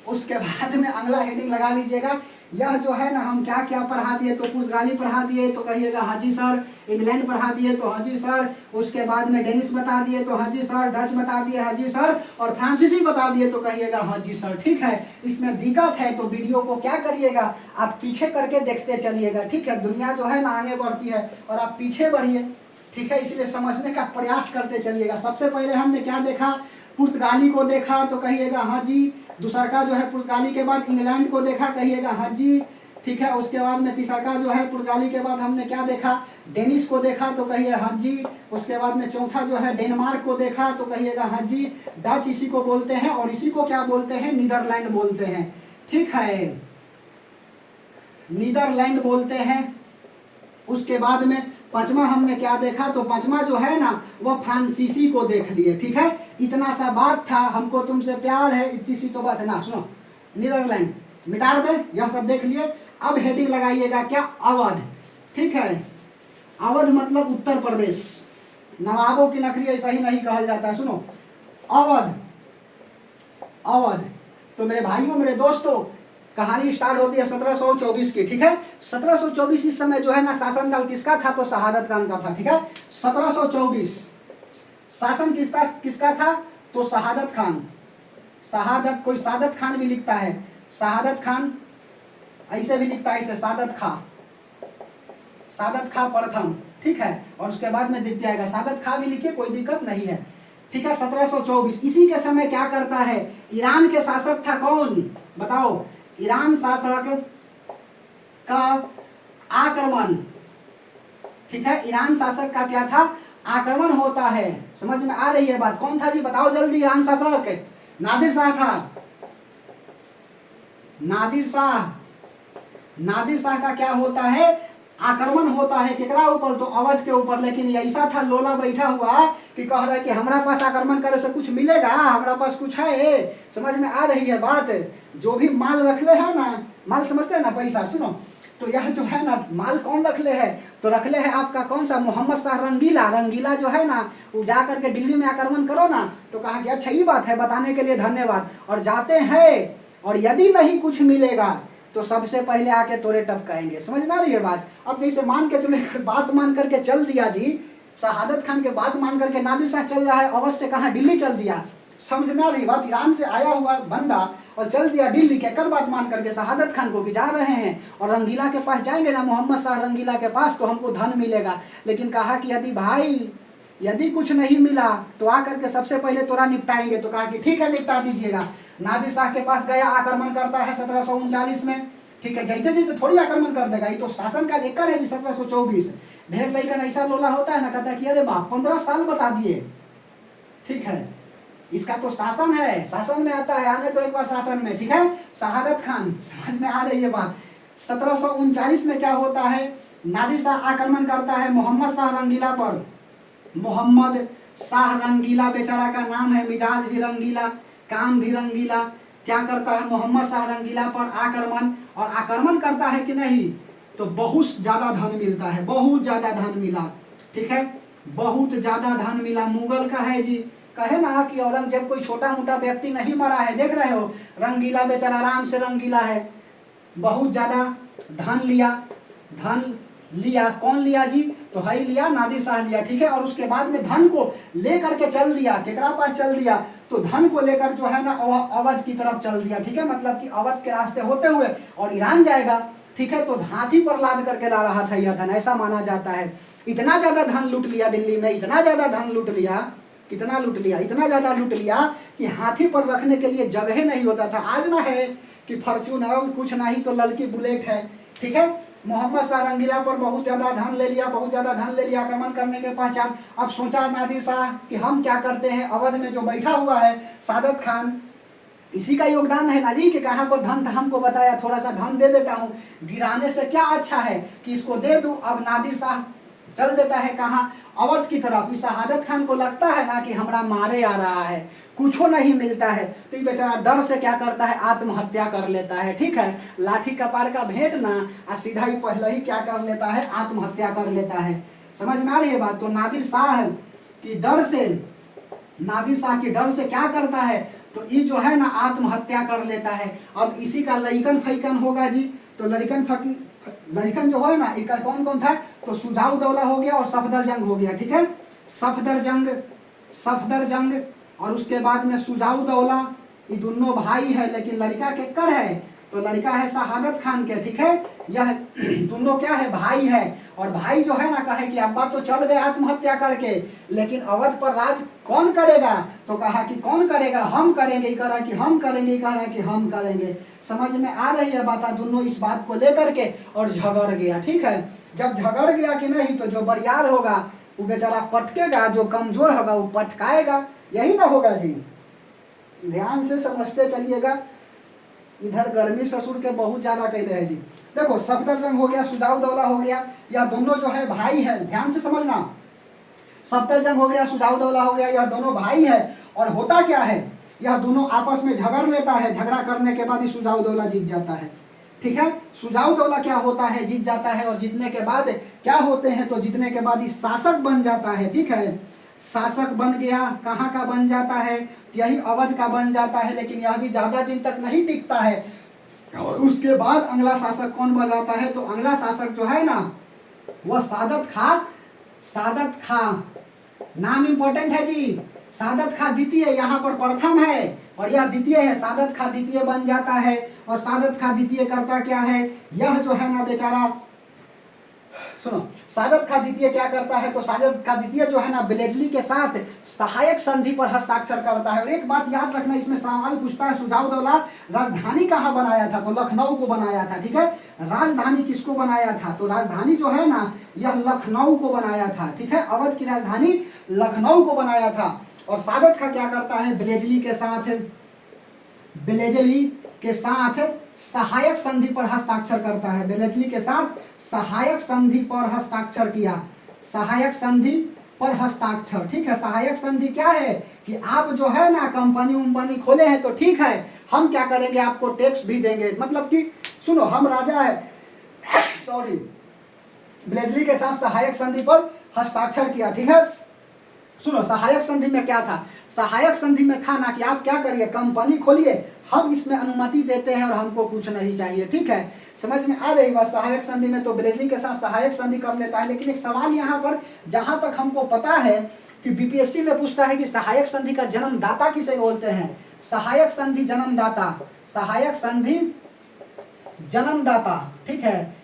उसके बाद में अगला हेडिंग लगा लीजिएगा। यह जो है ना हम क्या क्या पढ़ा दिए, तो पुर्तगाली पढ़ा दिए तो कहिएगा हाँ जी सर, इंग्लैंड पढ़ा दिए तो हाँ जी सर, उसके बाद में डेनिश बता दिए तो हाँ जी सर, डच बता दिए हाँ जी सर, और फ्रांसीसी बता दिए तो कहिएगा हाँ जी सर। ठीक है, इसमें दिक्कत है तो वीडियो को क्या करिएगा, आप पीछे करके देखते चलिएगा। ठीक है, दुनिया जो है ना आगे बढ़ती है और आप पीछे बढ़िए। ठीक है, इसलिए समझने का प्रयास करते चलिएगा। सबसे पहले हमने क्या देखा, पुर्तगाली को देखा तो कहिएगा हाँ जी, दूसरा का जो है पुर्तगाली के बाद इंग्लैंड को देखा, कहिएगा हाँ जी। ठीक है, उसके बाद में तीसरा का जो है पुर्तगाली के बाद हमने क्या देखा, डेनिश को देखा तो कहिए हाँ जी। उसके बाद में चौथा जो है डेनमार्क को देखा तो कहिएगा हाँ जी। डच इसी को बोलते हैं और इसी को क्या बोलते हैं, नीदरलैंड बोलते हैं। ठीक है, नीदरलैंड बोलते हैं। उसके बाद में पांचवा हमने क्या देखा, तो पांचवा जो है ना वो फ्रांसीसी को देख लिए। ठीक है, इतना सा बात था, हमको तुमसे प्यार है, इतनी सी तो बात है ना। सुनो, नीदरलैंड मिटा दे, यह सब देख लिए। अब हेडिंग लगाइएगा क्या, अवध। ठीक है, अवध मतलब उत्तर प्रदेश, नवाबों की नगरी ऐसा ही नहीं कहा जाता है। सुनो, अवध, अवध। तो मेरे भाइयों, मेरे दोस्तों, कहानी स्टार्ट होती है 1724 की। ठीक है, 1724 इस समय जो है ना शासनकाल किसका था, तो शहादत खान का था। ठीक है, 1724 शासन किसका था, तो शहादत खान। शहादत, कोई सादत खान भी लिखता है, शहादत खान ऐसे भी लिखता है, ऐसे सादत खा प्रथम। ठीक है, और उसके बाद में द्वितीय आएगा, सादत खा भी लिखिए, कोई दिक्कत नहीं है। ठीक है, 1724 इसी के समय क्या करता है, ईरान के शासक था कौन, बताओ, ईरान शासक का आक्रमण। ठीक है, ईरान शासक का क्या था, आक्रमण होता है। समझ में आ रही है बात, कौन था जी, बताओ जल्दी। ईरान शासक नादिर शाह था, नादिर शाह। नादिर शाह का क्या होता है, आक्रमण होता है केकरा ऊपर, तो अवध के ऊपर। लेकिन ऐसा था लोला बैठा हुआ कि कह रहा है कि हमारा पास आक्रमण करे से कुछ मिलेगा, हमारा पास कुछ है। समझ में आ रही है बात। जो भी माल रखले है ना, माल समझते हैं ना, पैसा, सुनो, तो यह जो है ना माल कौन रखले है, तो रखले है आपका कौन सा, मोहम्मद शाह रंगीला। रंगीला जो है ना वो जा करके दिल्ली में आक्रमण करो ना, तो कहा कि अच्छा ये बात है, बताने के लिए धन्यवाद। और जाते हैं, और यदि नहीं कुछ मिलेगा तो सबसे पहले आके तोरे टपकाएंगे। समझ में आ रही है बात। अब जैसे मान के चले, बात मान करके चल दिया जी, शहादत खान के बात मान करके नादिर शाह चल रहा है, अवध से कहाँ, दिल्ली चल दिया। समझ में आ रही बात। ईरान से आया हुआ बंदा और चल दिया दिल्ली, के कर बात मान करके शहादत खान को कि जा रहे हैं और रंगीला के पास जाएंगे ना, मोहम्मद शाह रंगीला के पास, तो हमको धन मिलेगा। लेकिन कहा कि यदि भाई यदि कुछ नहीं मिला तो आकर के सबसे पहले तोरा निपटाएंगे। तो कहा कि ठीक है, निपटा दीजिएगा। नादिर शाह के पास गया, आक्रमण करता है 1739 में। ठीक है, जैसे जैसे थोड़ी आक्रमण कर देगा, ये तो शासन का लेकर है जी 1724। ढेर लड़का ऐसा लोला होता है ना, कहता है कि अरे बाप 15 साल बता दिए। ठीक है, इसका तो शासन है, शासन में आता है, आने तो एक बार शासन में। ठीक है, शहादत खान, समझ में आ रही है बात। 1739 में क्या होता है, नादिर शाह आक्रमण करता है मोहम्मद शाह रंगीला पर। मोहम्मद शाह रंगीला बेचारा का नाम है, मिजाज भी रंगीला, काम भी रंगीला। क्या करता है, मोहम्मद शाह रंगीला पर आक्रमण, और आक्रमण करता है कि नहीं तो बहुत ज्यादा धन मिलता है, बहुत ज्यादा धन मिला। ठीक है, बहुत ज्यादा धन मिला। मुगल का है जी, कहे ना कि औरंगजेब कोई छोटा मोटा व्यक्ति नहीं मरा है, देख रहे हो, रंगीला बेचारा आराम से रंगीला है, बहुत ज्यादा धन लिया। धन लिया, कौन लिया जी, तो है लिया, नादिर शाह लिया। ठीक है, और उसके बाद में धन को लेकर के चल दिया, केकरा पास चल दिया, तो धन को लेकर जो है ना अवध की तरफ चल दिया। ठीक है, मतलब कि अवध के रास्ते होते हुए और ईरान जाएगा। ठीक है, तो हाथी पर लाद करके ला रहा था यह धन, ऐसा माना जाता है। इतना ज्यादा धन लूट लिया दिल्ली में, इतना ज्यादा धन लूट लिया, कितना लूट लिया, इतना ज्यादा लूट लिया कि हाथी पर रखने के लिए जगह नहीं होता था। आज ना है कि फॉर्च्यूनर, कुछ नहीं तो लड़की बुलेट है। ठीक है, मोहम्मद शाह रंगीला पर बहुत ज्यादा धन ले लिया, बहुत ज्यादा धन ले लिया आक्रमण करने के पश्चात। अब सोचा नादिर शाह कि हम क्या करते हैं, अवध में जो बैठा हुआ है सादत खान, इसी का योगदान है ना जी कि कहाँ पर धन था, हमको बताया, थोड़ा सा धन दे देता हूँ, गिराने से क्या अच्छा है कि इसको दे दूं। अब नादिर शाह चल देता है कहाँ, अवध की तरफ। इस शहादत खान को लगता है ना कि हमारा मारे आ रहा है, कुछो नहीं मिलता है, तो ये बेचारा डर से क्या करता है, आत्महत्या कर लेता है। ठीक है, लाठी कपार का भेंट ना, और सीधा ही पहले ही क्या कर लेता है, आत्महत्या कर लेता है। समझ में आ रही है बात। तो नादिर शाह की डर से, नादिर शाह की डर से क्या करता है, तो ये जो है ना आत्महत्या कर लेता है। अब इसी का लड़कन फैकन होगा जी, तो लड़कन जो है ना, एक कौन कौन था, तो शुजा-उद-दौला हो गया और सफदर जंग हो गया। ठीक है, सफदर जंग और उसके बाद में शुजा-उद-दौला, ये दोनों भाई है, लेकिन लड़का के कर है, तो लड़का है शहादत खान के। ठीक है, यह दोनों क्या है, भाई है। और भाई जो है ना कहे कि अब्बा तो चल गए आत्महत्या करके, लेकिन अवध पर राज कौन करेगा, तो कहा कि कौन करेगा, हम करेंगे, कह रहा कि हम करेंगे, कह रहा कि हम करेंगे। समझ में आ रही है बात। दोनों इस बात को लेकर के और झगड़ गया। ठीक है, जब झगड़ गया कि नहीं, तो जो बरियार होगा वो बेचारा पटकेगा, जो कमजोर होगा वो पटकाएगा, यही ना होगा जी। ध्यान से समझते चलिएगा। इधर गर्मी ससुर के बहुत ज्यादा कहते हैं जी। देखो, सफदर जंग हो गया, शुजा-उद-दौला हो गया, यह दोनों जो है भाई है, ध्यान से समझना। सफदर जंग हो गया, शुजा-उद-दौला हो गया, यह दोनों भाई है। और होता क्या है, यह दोनों आपस में झगड़ लेता है, झगड़ा करने के बाद ही शुजा-उद-दौला जीत जाता है। ठीक है, शुजा-उद-दौला क्या होता है, जीत जाता है, और जीतने के बाद क्या होते हैं, तो जीतने के बाद ही शासक बन जाता है। ठीक है, शासक बन गया, कहाँ का बन जाता है, यही अवध का बन जाता है। लेकिन यह भी ज्यादा दिन तक नहीं टिकता है, और उसके बाद अगला शासक कौन बन जाता है, तो अगला शासक जो है ना वह सादत खां, नाम इंपॉर्टेंट है जी। सादत खां द्वितीय, यहाँ पर प्रथम है और यह द्वितीय है, सादत खां द्वितीय बन जाता है। और सादत खां द्वितीय करता क्या है, यह जो है ना बेचारा, सुनो, सादत खां द्वितीय क्या करता है, तो सादत खां द्वितीय जो है ना बेलेजली के साथ सहायक संधि पर हस्ताक्षर करता है। और एक बात याद रखना, इसमें सवाल पूछता है, शुजा-उद-दौला राजधानी कहाँ बनाया था, तो लखनऊ को बनाया था। ठीक है, राजधानी किसको बनाया था, तो राजधानी जो है ना यह लखनऊ को बनाया था। ठीक है, अवध की राजधानी लखनऊ को बनाया था। और सादत खां क्या करता है, बेलेजली के साथ सहायक संधि पर हस्ताक्षर करता है, बेलेजली के साथ सहायक संधि पर हस्ताक्षर किया, सहायक संधि पर हस्ताक्षर, ठीक है। सहायक संधि क्या है कि आप जो है ना कंपनी उम्पनी खोले हैं तो ठीक है, हम क्या करेंगे आपको टैक्स भी देंगे, मतलब कि सुनो हम राजा है सॉरी बेलेजली के साथ सहायक संधि पर हस्ताक्षर किया, ठीक है। सुनो सहायक संधि में क्या था, सहायक संधि में था ना कि आप क्या करिए कंपनी खोलिए, हम इसमें अनुमति देते हैं और हमको कुछ नहीं चाहिए, ठीक है। समझ में आ रही बात। सहायक संधि में तो बेलेजली के साथ सहायक संधि कर लेता है, लेकिन एक सवाल यहाँ पर जहां तक हमको पता है कि बीपीएससी में पूछता है कि सहायक संधि का जन्मदाता किसे बोलते हैं, सहायक संधि जन्मदाता, सहायक संधि जन्मदाता, ठीक है।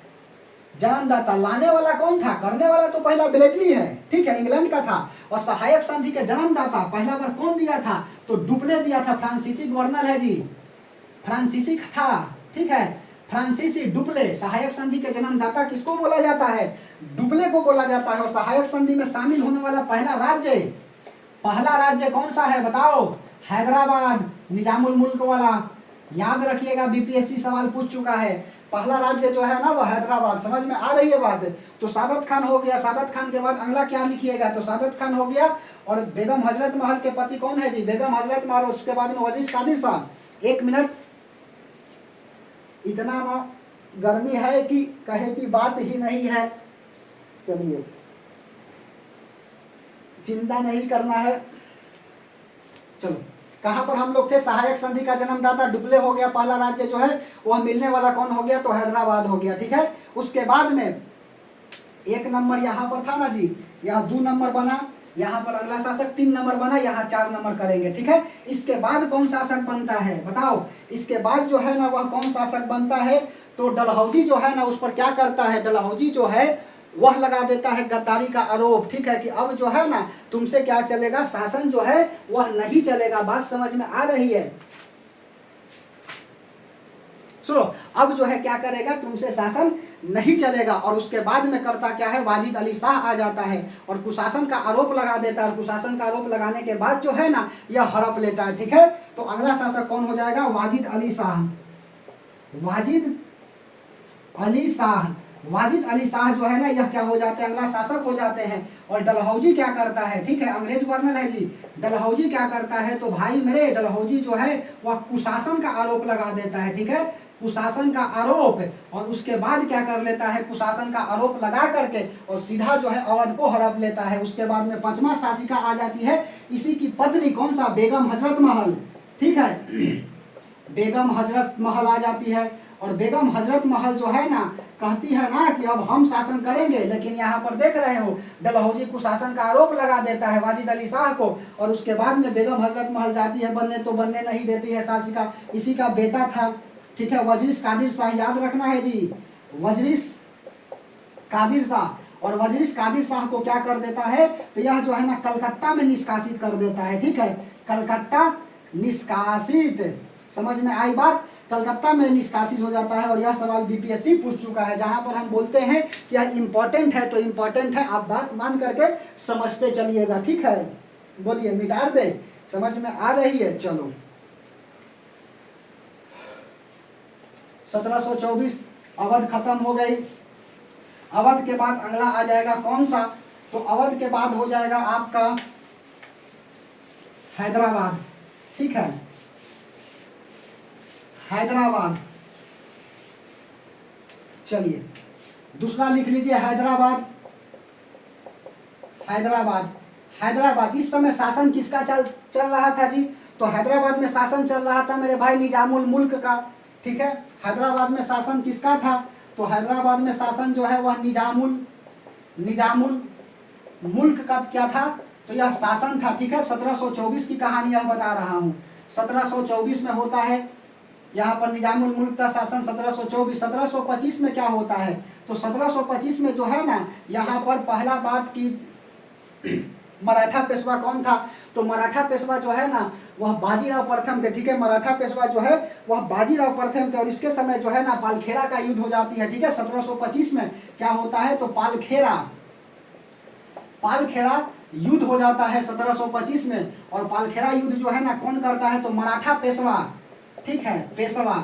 जन्मदाता लाने वाला कौन था, करने वाला तो पहला बेलेजली है, ठीक है, इंग्लैंड का था। और सहायक संधि के जन्मदाता पहला बार कौन दिया था, तो डुप्ले दिया था, फ्रांसीसी गवर्नर है जी, फ्रांसीसी था, ठीक है, फ्रांसीसी डुप्ले। सहायक संधि के जन्मदाता किसको बोला जाता है, डुप्ले को बोला जाता है। और सहायक संधि में शामिल होने वाला पहला राज्य कौन सा है बताओ, हैदराबाद, निजामुल मुल्क वाला, याद रखिएगा बीपीएससी सवाल पूछ चुका है। पहला राज्य जो है ना वो हैदराबाद, समझ में आ रही है बात। तो सादत खान हो गया, सादत खान के बाद अगला क्या लिखिएगा, तो सादत खान हो गया। और बेगम हजरत महल के पति कौन है जी, बेगम हजरत महल, उसके बाद में वजीर कादिर शाह। 1 मिनट, इतना गर्मी है कि कहे की बात ही नहीं है, चलिए चिंता नहीं करना है। चलो कहां पर हम लोग थे, सहायक संधि का जन्मदाता डुप्ले हो गया, पहला राज्य जो है वह मिलने वाला कौन हो गया, तो हैदराबाद हो गया, ठीक है। उसके बाद में 1 नंबर यहाँ पर था ना जी, यहाँ 2 नंबर बना, यहाँ पर अगला शासक 3 नंबर बना, यहाँ 4 नंबर करेंगे, ठीक है। इसके बाद कौन शासक बनता है बताओ, इसके बाद जो है ना वह कौन शासक बनता है, तो डलहौजी जो है ना उस पर क्या करता है, डलहौजी जो है वह लगा देता है गद्दारी का आरोप, ठीक है, कि अब जो है ना तुमसे क्या चलेगा, शासन जो है वह नहीं चलेगा। बात समझ में आ रही है, सुनो अब जो है क्या करेगा, तुमसे शासन नहीं चलेगा। और उसके बाद में करता क्या है, वाजिद अली शाह आ जाता है और कुशासन का आरोप लगा देता है। और कुशासन का आरोप लगाने के बाद जो है ना यह हड़प लेता है, ठीक है। तो अगला शासक कौन हो जाएगा, वाजिद अली शाह, वाजिद अली शाह। वाजिद अली शाह जो है ना यह क्या हो जाते हैं, अगला शासक हो जाते हैं। और डलहौजी क्या करता है, ठीक है, अंग्रेज गवर्नर है जी, डलहौजी क्या करता है, तो भाई मेरे डलहौजी जो है वह कुशासन का आरोप लगा देता है, ठीक है, कुशासन का आरोप। और उसके बाद क्या कर लेता है, कुशासन का आरोप लगा करके और सीधा जो है अवध को हड़प लेता है। उसके बाद में 5वां शासिका आ जाती है, इसी की पत्नी कौन सा, बेगम हजरत महल, ठीक है, बेगम हजरत महल आ जाती है। और बेगम हजरत महल जो है ना कहती है ना कि अब हम शासन करेंगे, लेकिन यहाँ पर देख रहे हो डलहौजी कुशासन का आरोप लगा देता है वाजिद अली शाह को। और उसके बाद में बेगम हजरत महल जाती है बनने, तो बनने नहीं देती है शासिका, इसी का बेटा था, ठीक है, वजीर कादिर शाह, याद रखना है जी, वजीर कादिर शाह। और वजीर कादिर शाह को क्या कर देता है, तो यह जो है ना कलकत्ता में निष्कासित कर देता है, ठीक है, कलकत्ता निष्कासित, समझ में आई बात, कलकत्ता में निष्कासित हो जाता है। और यह सवाल बीपीएससी पूछ चुका है, जहां पर हम बोलते हैं कि यह इंपॉर्टेंट है तो इंपॉर्टेंट है, आप बात मान करके समझते चलिएगा, ठीक है। बोलिए मिटार दे, समझ में आ रही है। चलो 1724 अवध खत्म हो गई। अवध के बाद अगला आ जाएगा कौन सा, तो अवध के बाद हो जाएगा आपका हैदराबाद, ठीक है, हैदराबाद। चलिए दूसरा लिख लीजिए हैदराबाद, हैदराबाद, हैदराबाद। इस समय शासन किसका चल रहा था जी, तो हैदराबाद में शासन चल रहा था मेरे भाई निजामुल मुल्क का, ठीक है। हैदराबाद में शासन किसका था, तो हैदराबाद में शासन जो है वह निजामुल मुल्क का क्या था, तो यह शासन था, ठीक है। 1724 की कहानी यह बता रहा हूँ, 1724 में होता है यहाँ पर निजामुल मुल्क का शासन 1724। 1725 में क्या होता है, तो 1725 में जो है ना यहाँ पर पहला बात की मराठा पेशवा कौन था, तो मराठा पेशवा जो है ना वह बाजीराव प्रथम थे, ठीक है, मराठा पेशवा जो है वह बाजीराव प्रथम थे। और इसके समय जो है ना पालखेरा का युद्ध हो जाती है, ठीक है। 1725 में क्या होता है, तो पालखेरा युद्ध हो जाता है 1725 में। और पालखेरा युद्ध जो है ना कौन करता है, तो मराठा पेशवा, ठीक है, पेशवा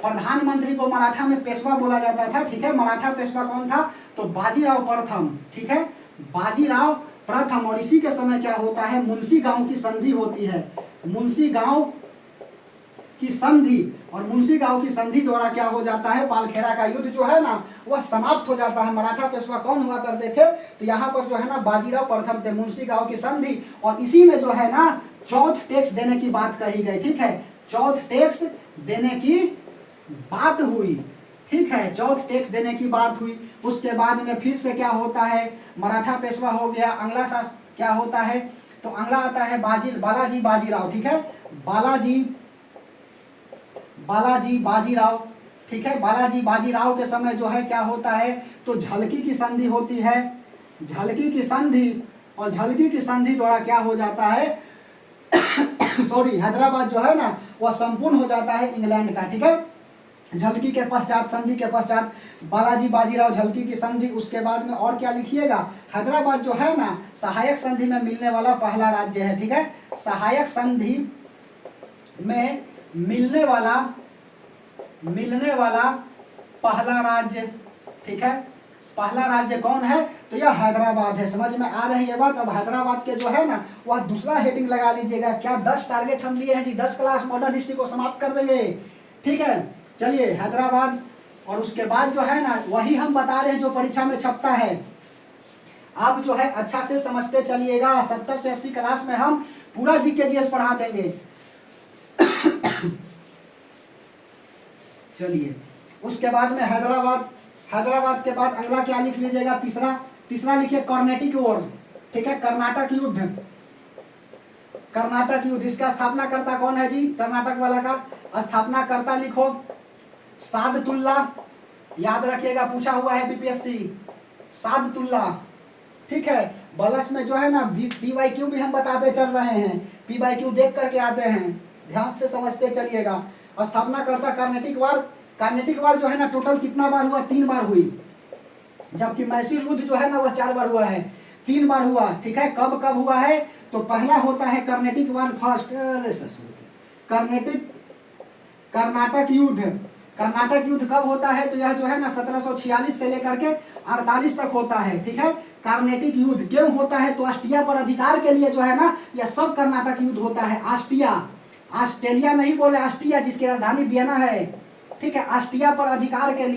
प्रधानमंत्री को मराठा में पेशवा बोला जाता था, ठीक है। मराठा पेशवा कौन था? तो बाजीराव प्रथम, ठीक है, बाजीराव प्रथम। और इसी के समय क्या होता है, मुंशी गांव की संधि होती है, मुंशी गांव की संधि। और मुंशी गांव की संधि द्वारा क्या हो जाता है, पालखेरा का युद्ध जो है ना वह समाप्त हो जाता है। मराठा पेशवा कौन हुआ करते थे? तो यहाँ पर जो है ना बाजीराव प्रथम थे, मुंशी गांव की संधि। और इसी में जो है ना चौथ टैक्स देने की बात कही गई, ठीक है, चौथ टैक्स देने की बात हुई, ठीक है, चौथ टैक्स देने की बात हुई। उसके बाद में फिर से क्या होता है, मराठा पेशवा हो गया, अगला शासक क्या होता है, तो अगला आता है बालाजी बाजीराव, ठीक है, बालाजी बाजीराव, ठीक है। बालाजी बाजीराव के समय जो है क्या होता है, तो झलकी की संधि होती है, झलकी की संधि। और झलकी की संधि द्वारा क्या हो जाता है सॉरी, हैदराबाद जो है ना वह संपूर्ण हो जाता है इंग्लैंड का, ठीक है। झलकी के पश्चात, संधि के पश्चात बालाजी बाजीराव, झलकी की संधि। उसके बाद में और क्या लिखिएगा, हैदराबाद जो है ना सहायक संधि में मिलने वाला पहला राज्य है, ठीक है, सहायक संधि में मिलने वाला पहला राज्य, ठीक है। पहला राज्य कौन है, तो यह हैदराबाद है। समझ में आ रही है बात। अब हैदराबाद के जो है ना वह दूसरा हेडिंग लगा लीजिएगा। क्या 10 टारगेट हम लिए हैं जी, 10 क्लास मॉडर्न हिस्ट्री को समाप्त कर देंगे, ठीक है। चलिए हैदराबाद, और उसके बाद जो है ना वही हम बता रहे हैं जो परीक्षा में छपता है। आप जो है अच्छा से समझते चलिएगा। 70 से 80 क्लास में हम पूरा जीके जीएस पढ़ा देंगे। चलिए उसके बाद में हैदराबाद के बाद अगला क्या लिख लीजिएगा, तीसरा लिखिए कर्नाटिक वॉर, ठीक है, कर्नाटक युद्ध। कर्नाटक युद्ध, इसका स्थापना करता कौन है जी, कर्नाटक वाला का स्थापना करता लिखो सादतुल्ला, याद रखिएगा, पूछा हुआ है बीपीएससी, सादतुल्ला, ठीक है। बलस में जो है ना पीवाईक्यू भी हम बताते चल रहे हैं, पीवाईक्यू देख करके आते हैं, ध्यान से समझते चलिएगा। स्थापना करता कर्नाटिक वार जो है ना टोटल कितना बार हुआ, 3 बार हुई, जबकि मैसूर युद्ध जो है ना वह 4 बार हुआ है, 3 बार हुआ, ठीक है। कब कब हुआ है, तो पहला होता है कर्नाटिक वार फर्स्ट, कर्नाटक युद्ध कब होता है, तो यह जो है ना 1746 से लेकर के 48 तक होता है, ठीक है। कर्नाटक युद्ध क्यों होता है, तो ऑस्ट्रिया पर अधिकार के लिए जो है ना यह सब कर्नाटक युद्ध होता है। ऑस्ट्रेलिया नहीं बोले, ऑस्ट्रिया जिसकी राजधानी वियना है, ठीक है। ऑस्ट्रिया पर अधिकार के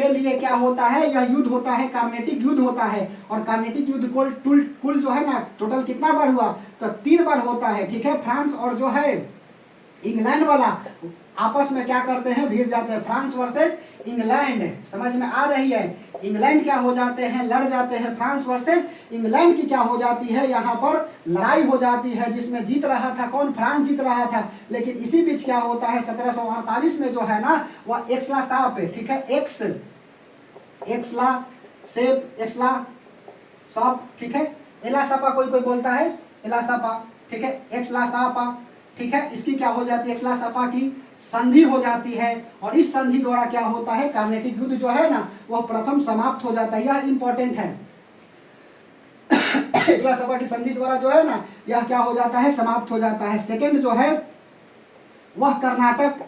लिए क्या होता है, यह युद्ध होता है, कर्नाटक युद्ध होता है। और कर्नाटक युद्ध कुल जो है ना टोटल कितना बार हुआ, तो 3 बार होता है, ठीक है। फ्रांस और जो है इंग्लैंड वाला आपस में क्या करते हैं, भिड़ जाते हैं, फ्रांस वर्सेज इंग्लैंड, समझ में आ रही है। इंग्लैंड क्या हो जाते हैं, लड़ जाते हैं, फ्रांस वर्सेज इंग्लैंड की क्या हो जाती है, यहाँ पर लड़ाई हो जाती है, जिसमें जीत रहा था कौन, फ्रांस जीत रहा था। लेकिन इसी बीच क्या होता है 1748 में जो है ना वह एक्सला साप, ठीक है, एक्सला साप, ठीक है, एला सापा कोई बोलता है, एला सापा, ठीक है, एक्सला सापा, ठीक है। इसकी क्या हो जाती है, एक्सला सापा की संधि हो जाती है। और इस संधि द्वारा क्या होता है, कर्नाटक युद्ध जो है ना वह प्रथम समाप्त हो जाता है, यह इंपॉर्टेंट है। एक्सला सापा की संधि द्वारा जो है ना यह क्या हो जाता है, समाप्त हो जाता है। सेकंड जो है वह कर्नाटक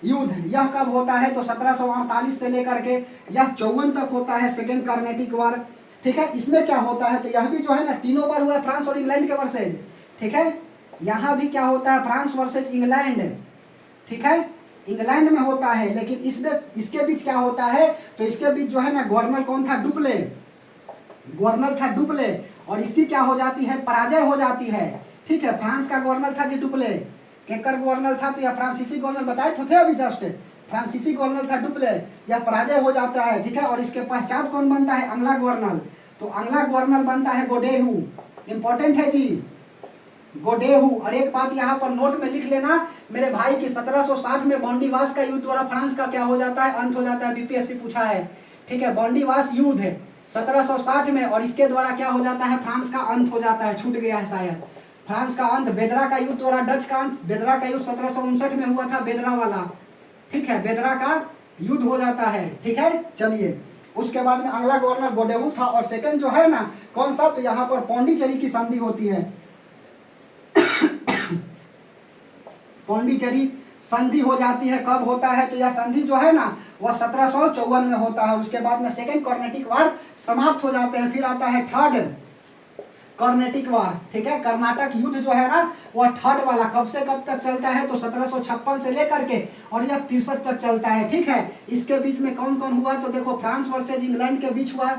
युद्ध, यह कब होता है, तो 1748 से लेकर के यह 54 तक होता है, सेकंड कर्नाटक वार, ठीक है। इसमें क्या होता है, तो यह भी जो है ना 3 बार हुआ है, फ्रांस और इंग्लैंड के वर्सेज, ठीक है। यहाँ भी क्या होता है, फ्रांस वर्सेज इंग्लैंड, ठीक है, इंग्लैंड में होता है। लेकिन इसके बीच क्या होता है, तो इसके बीच जो है ना गवर्नर कौन था, गवर्नर था डुप्ले। और इसकी क्या हो जाती है, पराजय हो जाती है, ठीक है। फ्रांस का गवर्नर था जी डुप्ले, केकर गवर्नर था, तो यह फ्रांसीसी गवर्नर बताए थे अभी जस्ट, फ्रांसीसी गवर्नर था डुप्ले, यह पराजय हो जाता है, ठीक है। और इसके पश्चात कौन बनता है, अगला गवर्नर, तो अगला गवर्नर बनता है गोडेहू, इंपॉर्टेंट है जी, गोडेहू। और एक बात यहाँ पर नोट में लिख लेना मेरे भाई की 1760 में बॉन्डीवास का युद्ध द्वारा फ्रांस का क्या हो जाता है, अंत हो जाता है, बीपीएससी पूछा है, ठीक है। बॉन्डीवास युद्ध है 1760 में, और इसके द्वारा क्या हो जाता है, फ्रांस का अंत हो जाता है, छूट गया है शायद, फ्रांस का अंत। बेदरा का युद्ध द्वारा डच का अंत, बेदरा का युद्ध 1759 में हुआ था, बेदरा वाला, ठीक है, बेदरा का युद्ध हो जाता है, ठीक है। चलिए उसके बाद में अगला गवर्नर गोडेहू था। और सेकंड जो है ना कौन सा, तो यहाँ पर पौंडीचेरी की संधि होती है, पौंडीचेरी संधि हो जाती है। कब होता है? तो यह संधि जो है ना वह 1754 में होता है। उसके बाद में सेकेंड कर्नाटिक वार समाप्त हो जाते हैं। फिर आता है थर्ड कर्नाटिक वार, ठीक है। कर्नाटक युद्ध जो है ना वह थर्ड वाला कब से कब तक चलता है? तो 1756 से लेकर के और यह 63 तक चलता है, ठीक है। इसके बीच में कौन कौन हुआ? तो देखो फ्रांस वर्सेज इंग्लैंड के बीच हुआ,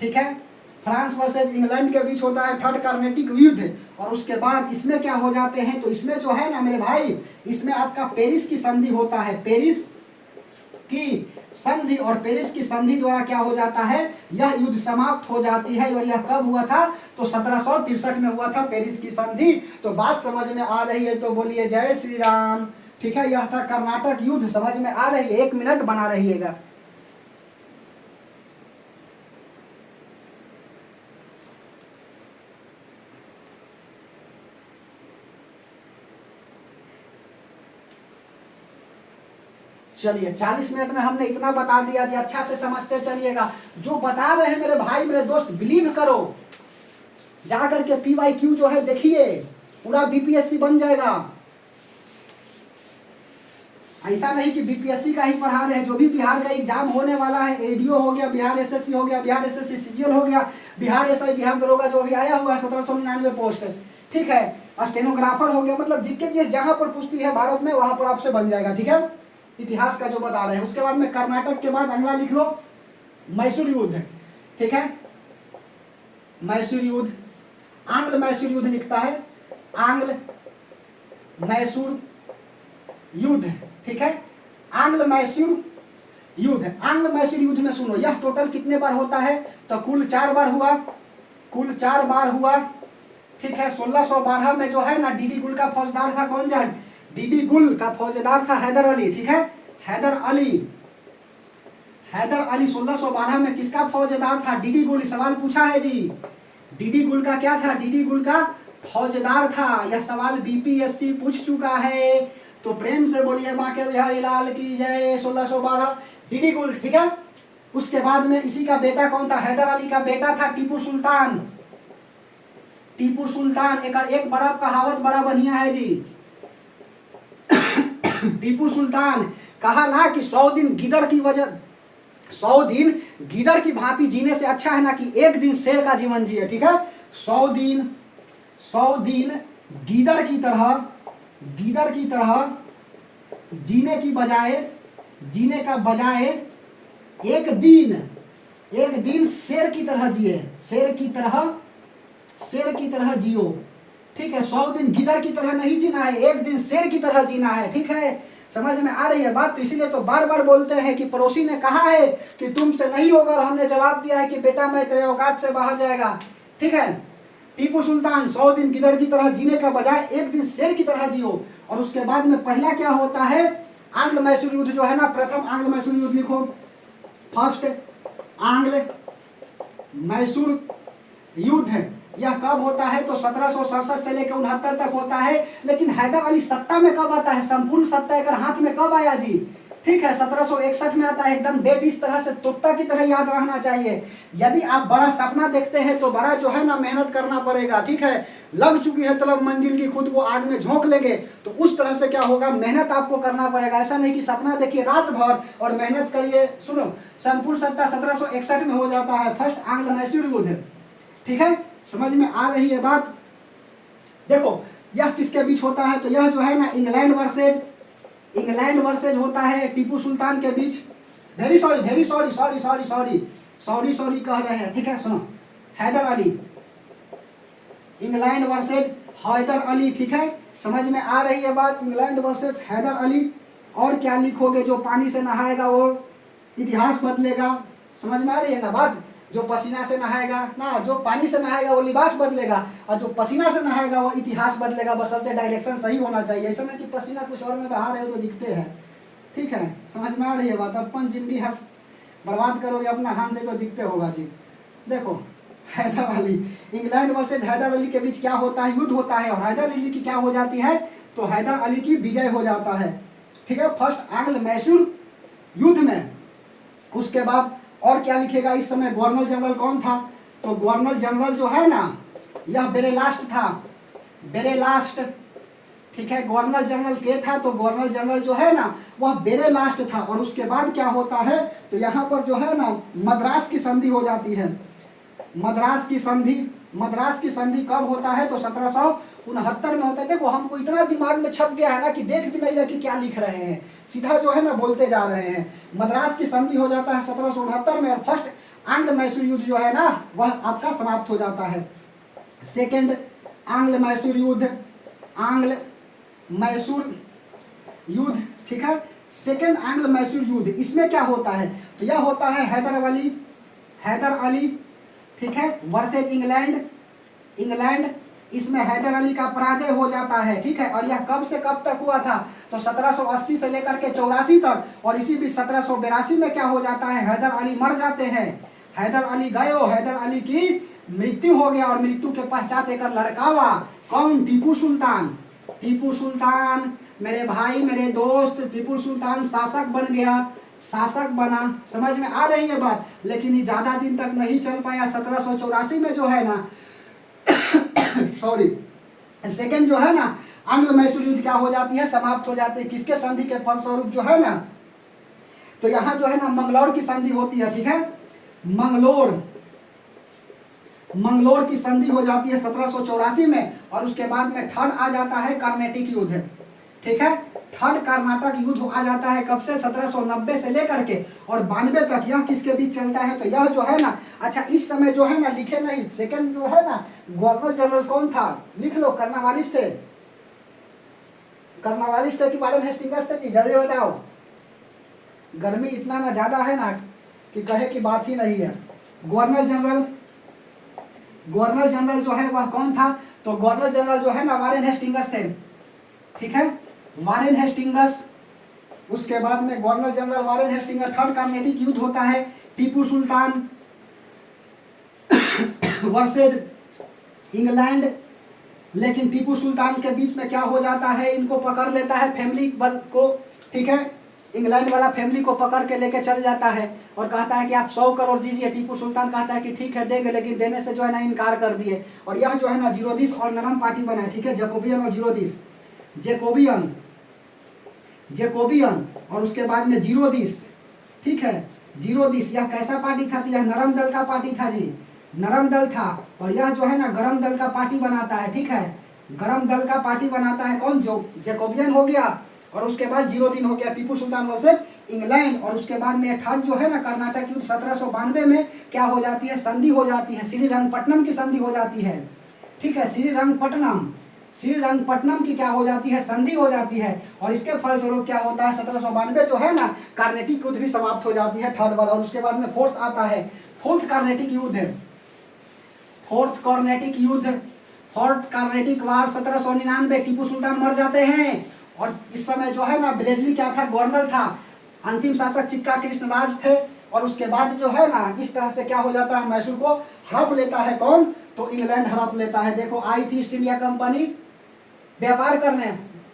ठीक है। फ्रांस वर्सेज इंग्लैंड के बीच होता है थर्ड कर्नाटिक युद्ध। और उसके बाद इसमें क्या हो जाते हैं? तो इसमें जो है ना मेरे भाई, इसमें आपका पेरिस की संधि होता है, पेरिस की संधि। और पेरिस की संधि द्वारा क्या हो जाता है? यह युद्ध समाप्त हो जाती है। और यह कब हुआ था? तो 1763 में हुआ था पेरिस की संधि। तो बात समझ में आ रही है तो बोलिए जय श्री राम, ठीक है। यह था कर्नाटक युद्ध, समझ में आ रही है? 1 मिनट बना रहिएगा। चलिए 40 मिनट में हमने इतना बता दिया जी, अच्छा से समझते चलिएगा। जो बता रहे हैं मेरे भाई मेरे दोस्त, बिलीव करो, जा करके PYQ जो है देखिए, पूरा BPSC बन जाएगा। ऐसा नहीं कि BPSC का ही पढ़ा रहे हैं, जो भी बिहार का एग्जाम होने वाला है, ADO हो गया, बिहार SSC हो गया, बिहार SSC CGL हो गया, बिहार SI बिहार दरोगा जो भी आया हुआ है 1799 पोस्ट, ठीक है। स्टेनोग्राफर हो गया, मतलब जिसके जहां पर पूछती है भारत में वहां पर आपसे बन जाएगा, ठीक है। इतिहास का जो बता रहे हैं। उसके बाद में कर्नाटक के बाद अगला लिख लो मैसूर युद्ध, ठीक है। मैसूर युद्ध, आंग्ल मैसूर युद्ध लिखता है, आंग्ल मैसूर युद्ध, ठीक है। आंग्ल मैसूर युद्ध, आंग्ल मैसूर युद्ध में सुनो, यह टोटल कितने बार होता है? तो कुल 4 बार हुआ, कुल 4 बार हुआ, ठीक है। 1612 में जो है ना डीडी गुल का फौजदार था, कौन जा? डीडी गुल का फौजदार था हैदर अली, ठीक है। हैदर अली, हैदर अली 1612 में किसका फौजदार था? डीडी गुल। सवाल पूछा है जी, डीडी गुल का क्या था? डीडी गुल का फौजदार था। यह सवाल BPSC पूछ चुका है, तो प्रेम से बोलिए माँ के बिहारी लाल की जय। 1612 डीडी गुल, ठीक है। उसके बाद में इसी का बेटा कौन था? हैदर अली का बेटा था टीपू सुल्तान। टीपू सुल्तान एक बड़ा कहावत बड़ा बढ़िया है जी। टीपू सुल्तान कहा ना कि 100 दिन गिदड़ की वजह, 100 दिन गिदड़ की भांति जीने से अच्छा है ना कि एक दिन शेर का जीवन जिए, ठीक है। 100 दिन गिदड़ की तरह जीने की बजाय, जीने का बजाय एक दिन शेर की तरह जिए, शेर की तरह जियो, ठीक है। 100 दिन गिदड़ की तरह नहीं जीना है, एक दिन शेर की तरह जीना है, ठीक है। समझ में आ रही है बात? तो इसीलिए तो बार बार बोलते हैं कि पड़ोसी ने कहा है कि तुमसे नहीं होगा, और हमने जवाब दिया है कि बेटा मैं तेरे औकात से बाहर जाएगा, ठीक है। टीपू सुल्तान 100 दिन गिदड़ की तरह जीने का बजाय एक दिन शेर की तरह जियो। और उसके बाद में पहला क्या होता है? आंग्ल मैसूर युद्ध जो है ना, प्रथम आंग्ल मैसूर युद्ध लिखो, फर्स्ट आंग्ल मैसूर युद्ध है। यह कब होता है? तो 1767 से लेकर 69 तक होता है। लेकिन हैदर अली सत्ता में कब आता है? संपूर्ण सत्ता एक हाथ में कब आया जी? ठीक है, 1761 में आता है। एकदम डेट इस तरह से तुक्ता की तरह याद रहना चाहिए। यदि आप बड़ा सपना देखते हैं तो बड़ा जो है ना मेहनत करना पड़ेगा, ठीक है। लग चुकी है तलब मंजिल की, खुद वो आग में झोंक लेंगे, तो उस तरह से क्या होगा, मेहनत आपको करना पड़ेगा। ऐसा नहीं कि सपना देखिए रात भर और मेहनत करिए। सुनो, संपूर्ण सत्ता 1761 में हो जाता है, फर्स्ट आंग्ल मैसूर युद्ध, ठीक है। समझ में आ रही है बात? देखो यह किसके बीच होता है? तो यह जो है ना इंग्लैंड वर्सेज होता है टीपू सुल्तान के बीच। वेरी सॉरी कह रहे हैं, ठीक है। सुनो, हैदर अली, इंग्लैंड वर्सेज हैदर अली, ठीक है। समझ में आ रही है बात? England versus Hyder Ali. और क्या लिखोगे? जो पानी से नहाएगा वो इतिहास बदलेगा। समझ में आ रही है ना बात? जो पसीना से नहाएगा ना, जो पानी से नहाएगा वो लिबास बदलेगा, और जो पसीना से नहाएगा वो इतिहास बदलेगा। बशर्ते डायरेक्शन सही होना चाहिए। ऐसा नहीं कि पसीना कुछ और में बहा रहे हो तो दिखते हैं, ठीक है। समझ में आ रही है बात? अपन जिंदगी है बर्बाद करोगे अपना हाथ से तो दिखते होगा जी। देखो हैदर अली, इंग्लैंड वर्सेज हैदर अली के बीच क्या होता है? युद्ध होता है। और हैदर अली की क्या हो जाती है? तो हैदर अली की विजय हो जाता है, ठीक है, फर्स्ट आंग्ल मैसूर युद्ध में। उसके बाद और क्या लिखेगा? इस समय गवर्नर जनरल कौन था? तो गवर्नर जनरल जो है ना, यह बेरेलास्ट था। बेरेलास्ट ठीक है, गवर्नर जनरल के था, तो गवर्नर जनरल जो है ना वह वेरी लास्ट था। और उसके बाद क्या होता है, तो यहाँ पर जो है ना मद्रास की संधि हो जाती है। मद्रास की संधि कब होता है, तो 1769 में होता है। देखो हमको इतना दिमाग में छप गया है ना कि देख भी नहीं रहे कि क्या लिख रहे हैं, सीधा जो है ना बोलते जा रहे हैं। मद्रास की संधि हो जाता है 1769 में, और फर्स्ट आंग्ल मैसूर युद्ध जो है ना वह आपका समाप्त हो जाता है। सेकेंड आंग्ल मैसूर युद्ध, ठीक है, सेकेंड आंग्ल मैसूर युद्ध, इसमें क्या होता है, तो यह होता है हैदर अली, ठीक है, वर्सेज इंग्लैंड। इसमें हैदर अली का पराजय हो जाता है, ठीक है। और यह कब से कब तक हुआ था, तो 1780 से लेकर के 84 तक। और इसी बीच 1782 में क्या हो जाता है, हैदर अली मर जाते हैं। हैदर अली गए, हैदर अली की मृत्यु हो गया, और मृत्यु के पश्चात एक लड़का हुआ, कौन, टीपू सुल्तान, मेरे भाई मेरे दोस्त, टीपू सुल्तान शासक बना। समझ में आ रही है बात, लेकिन ये ज्यादा दिन तक नहीं चल पाया। 1784 में जो है ना सॉरी, सेकेंड जो है ना आंग्ल मैसूर युद्ध क्या हो जाती है, समाप्त हो जाती है। किसके संधि के फलस्वरूप जो है ना, तो यहाँ जो है ना मंगलौर की संधि होती है, ठीक है, मंगलोर की संधि हो जाती है 1784 में। और उसके बाद में थर्ड आ जाता है कर्नाटिक युद्ध, ठीक है। थर्ड कर्नाटक युद्ध आ जाता है कब से, 1790 से लेकर के और 92 तक। यह किसके बीच चलता है, तो यह जो है ना, अच्छा इस समय जो है ना लिखे नहीं, सेकंड जो है ना गवर्नर जनरल कौन था, लिख लो, कर्नवालिस थे कि वारेन हेस्टिंग्स थे, जल्दी बताओ। गर्मी इतना ना ज्यादा है ना कि कहे की बात ही नहीं है। गवर्नर जनरल जो है वह कौन था, तो गवर्नर जनरल जो है ना वारेन हेस्टिंग्स थे, ठीक है, वारेन हेस्टिंग्स। उसके बाद में governor general Warren Hastings. Third Carnatic युद्ध होता है टीपू सुल्तान वर्सेज इंग्लैंड। लेकिन टीपू सुल्तान के बीच में क्या हो जाता है, इनको पकड़ लेता है फैमिली बल को, ठीक है, इंग्लैंड वाला फैमिली को पकड़ के लेके चल जाता है और कहता है कि आप 100 करोड़ दीजिए। टीपू सुल्तान कहता है कि ठीक है देंगे, लेकिन देने से जो है ना इनकार कर दिए। और यह जो है ना जीरोदिस और नरम पार्टी बना है, ठीक है, जैकोबियन और जीरोदिस, जैकोबियन और उसके बाद में जीरोदिस, ठीक है, जीरोदिस। यह कैसा पार्टी था, यह नरम दल का पार्टी था जी, नरम दल था। और यह जो है ना गरम दल का पार्टी बनाता है, ठीक है, गरम दल का पार्टी बनाता है कौन, जो जैकोबियन हो गया। और उसके बाद 03 हो गया टीपू सुल्तान वर्सेज इंग्लैंड। और उसके बाद में थर्ड जो है ना कर्नाटक युद्ध 1792 में क्या हो जाती है, संधि हो जाती है, श्रीरंगपट्टनम की संधि हो जाती है, ठीक है, श्रीरंगपट्टनम की क्या हो जाती है, संधि हो जाती है। और इसके फलस्वरूप क्या होता है, 1792 जो है ना कर्नाटिक युद्ध भी समाप्त हो जाती है, थर्ड वाला। और उसके बाद में फोर्थ आता है, फोर्थ कर्नाटिक वार 1799। टीपू सुल्तान मर जाते हैं। और इस समय जो है ना ब्लेजली क्या था, गवर्नर था, अंतिम शासक चिक्का कृष्णराज थे। और उसके बाद जो है ना इस तरह से क्या हो जाता है, मैसूर को हड़प लेता है कौन, तो इंग्लैंड हड़प लेता है। देखो आई थी ईस्ट इंडिया कंपनी व्यापार करने,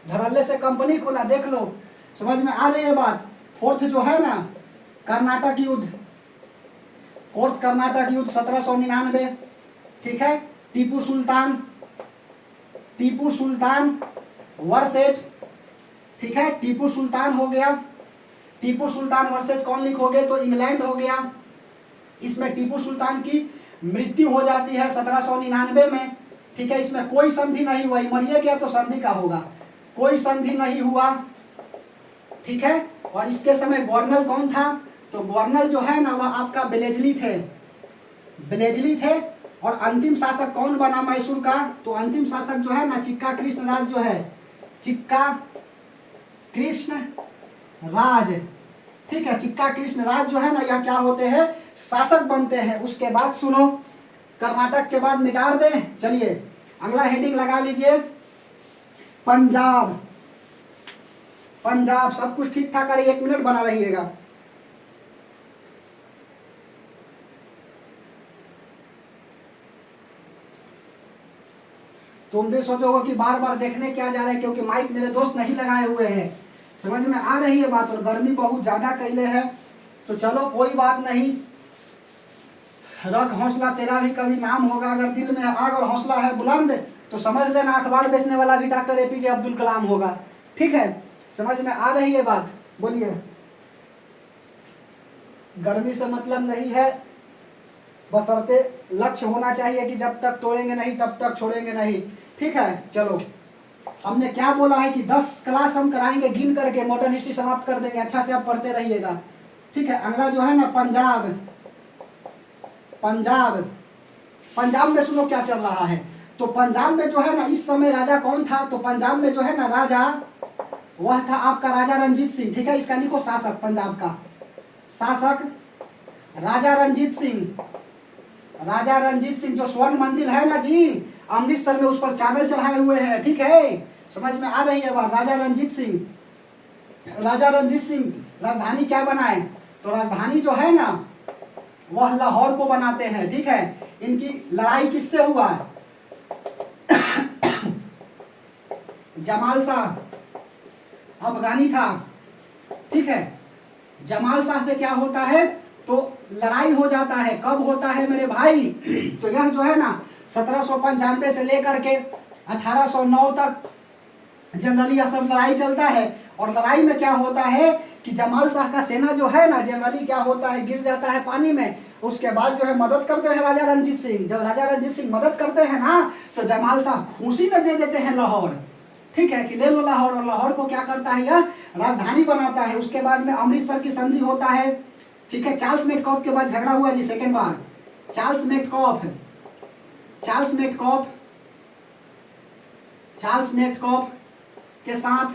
धड़ल्ले से कंपनी खोला, देख लो, समझ में आ रही है बात। फोर्थ जो है ना कर्नाटक युद्ध, फोर्थ कर्नाटक युद्ध 1799, ठीक है, टीपू सुल्तान वर्सेज, ठीक है, टीपू सुल्तान हो गया, टीपू सुल्तान वर्सेज कौन लिखोगे, तो इंग्लैंड हो गया। इसमें टीपू सुल्तान की मृत्यु हो जाती है 1799 में, ठीक है। इसमें कोई संधि नहीं हुआ, मरिए गया तो संधि का होगा, कोई संधि नहीं हुआ, ठीक है। और इसके समय गवर्नर कौन था, तो गवर्नर जो है ना वह आपका ब्लेजली थे। और अंतिम शासक कौन बना मैसूर का, तो अंतिम शासक जो है ना चिक्का कृष्णराज जो है, चिक्का कृष्णराज, ठीक है, चिक्का कृष्णराज जो है ना यह क्या होते हैं, शासक बनते हैं। उसके बाद सुनो, कर्नाटक के बाद मिटा दें, चलिए अगला हेडिंग लगा लीजिए, पंजाब। सब कुछ ठीक ठाक करिए, 1 मिनट बना रहिएगा। तुम भी सोचोगे कि बार बार देखने क्या जा रहे हैं, क्योंकि माइक मेरे दोस्त नहीं लगाए हुए हैं। समझ में आ रही है बात, और गर्मी बहुत ज्यादा कैले है। तो चलो कोई बात नहीं, रख हौसला, तेरा भी कभी नाम होगा। अगर दिल में आग और हौसला है बुलंद तो समझ लेना अखबार बेचने वाला भी डॉक्टर एपीजे अब्दुल कलाम होगा। ठीक है, समझ में आ रही है बात? बोलिए। गर्मी से मतलब नहीं है, बशर्ते लक्ष्य होना चाहिए कि जब तक तोड़ेंगे नहीं तब तक छोड़ेंगे नहीं। ठीक है, चलो हमने क्या बोला है कि 10 क्लास हम कराएंगे गिन करके, मॉडर्न हिस्ट्री समाप्त कर देंगे। अच्छा से आप पढ़ते रहिएगा। ठीक है, अगला जो है ना पंजाब। पंजाब, पंजाब में सुनो क्या चल रहा है। तो पंजाब में जो है ना इस समय राजा कौन था, तो पंजाब में जो है ना राजा वह था आपका राजा रंजीत सिंह। ठीक है, इसका लिखो शासक, पंजाब का शासक राजा रंजीत सिंह। राजा रंजीत सिंह, जो स्वर्ण मंदिर है ना जी अमृतसर में, उस पर चादर चढ़ाए हुए हैं। ठीक है, समझ में आ रही है बात? राजा रंजीत सिंह, राजा रंजीत सिंह राजधानी क्या बनाए, तो राजधानी जो है ना वह लाहौर को बनाते हैं। ठीक है, इनकी लड़ाई किससे हुआ? जमाल शाह अफगानी था। ठीक है, जमाल शाह से क्या होता है, तो लड़ाई हो जाता है। कब होता है मेरे भाई? तो यह जो है ना 1795 से लेकर के 1809 तक जनरली यह सब लड़ाई चलता है। और लड़ाई में क्या होता है कि जमाल शाह का सेना जो है ना जनरली क्या होता है, गिर जाता है पानी में। उसके बाद जो है मदद करते हैं राजा रंजीत सिंह। जब राजा रंजीत सिंह मदद करते हैं ना तो जमाल शाह खुशी में दे देते हैं लाहौर। ठीक है, कि ले लो लाहौर। और लाहौर को क्या करता है यह राजधानी बनाता है। उसके बाद में अमृतसर की संधि होता है। ठीक है, चार्ल्स मेटकॉफ के बाद झगड़ा हुआ जी सेकेंड बार। चार्ल्स मेटकॉफ के साथ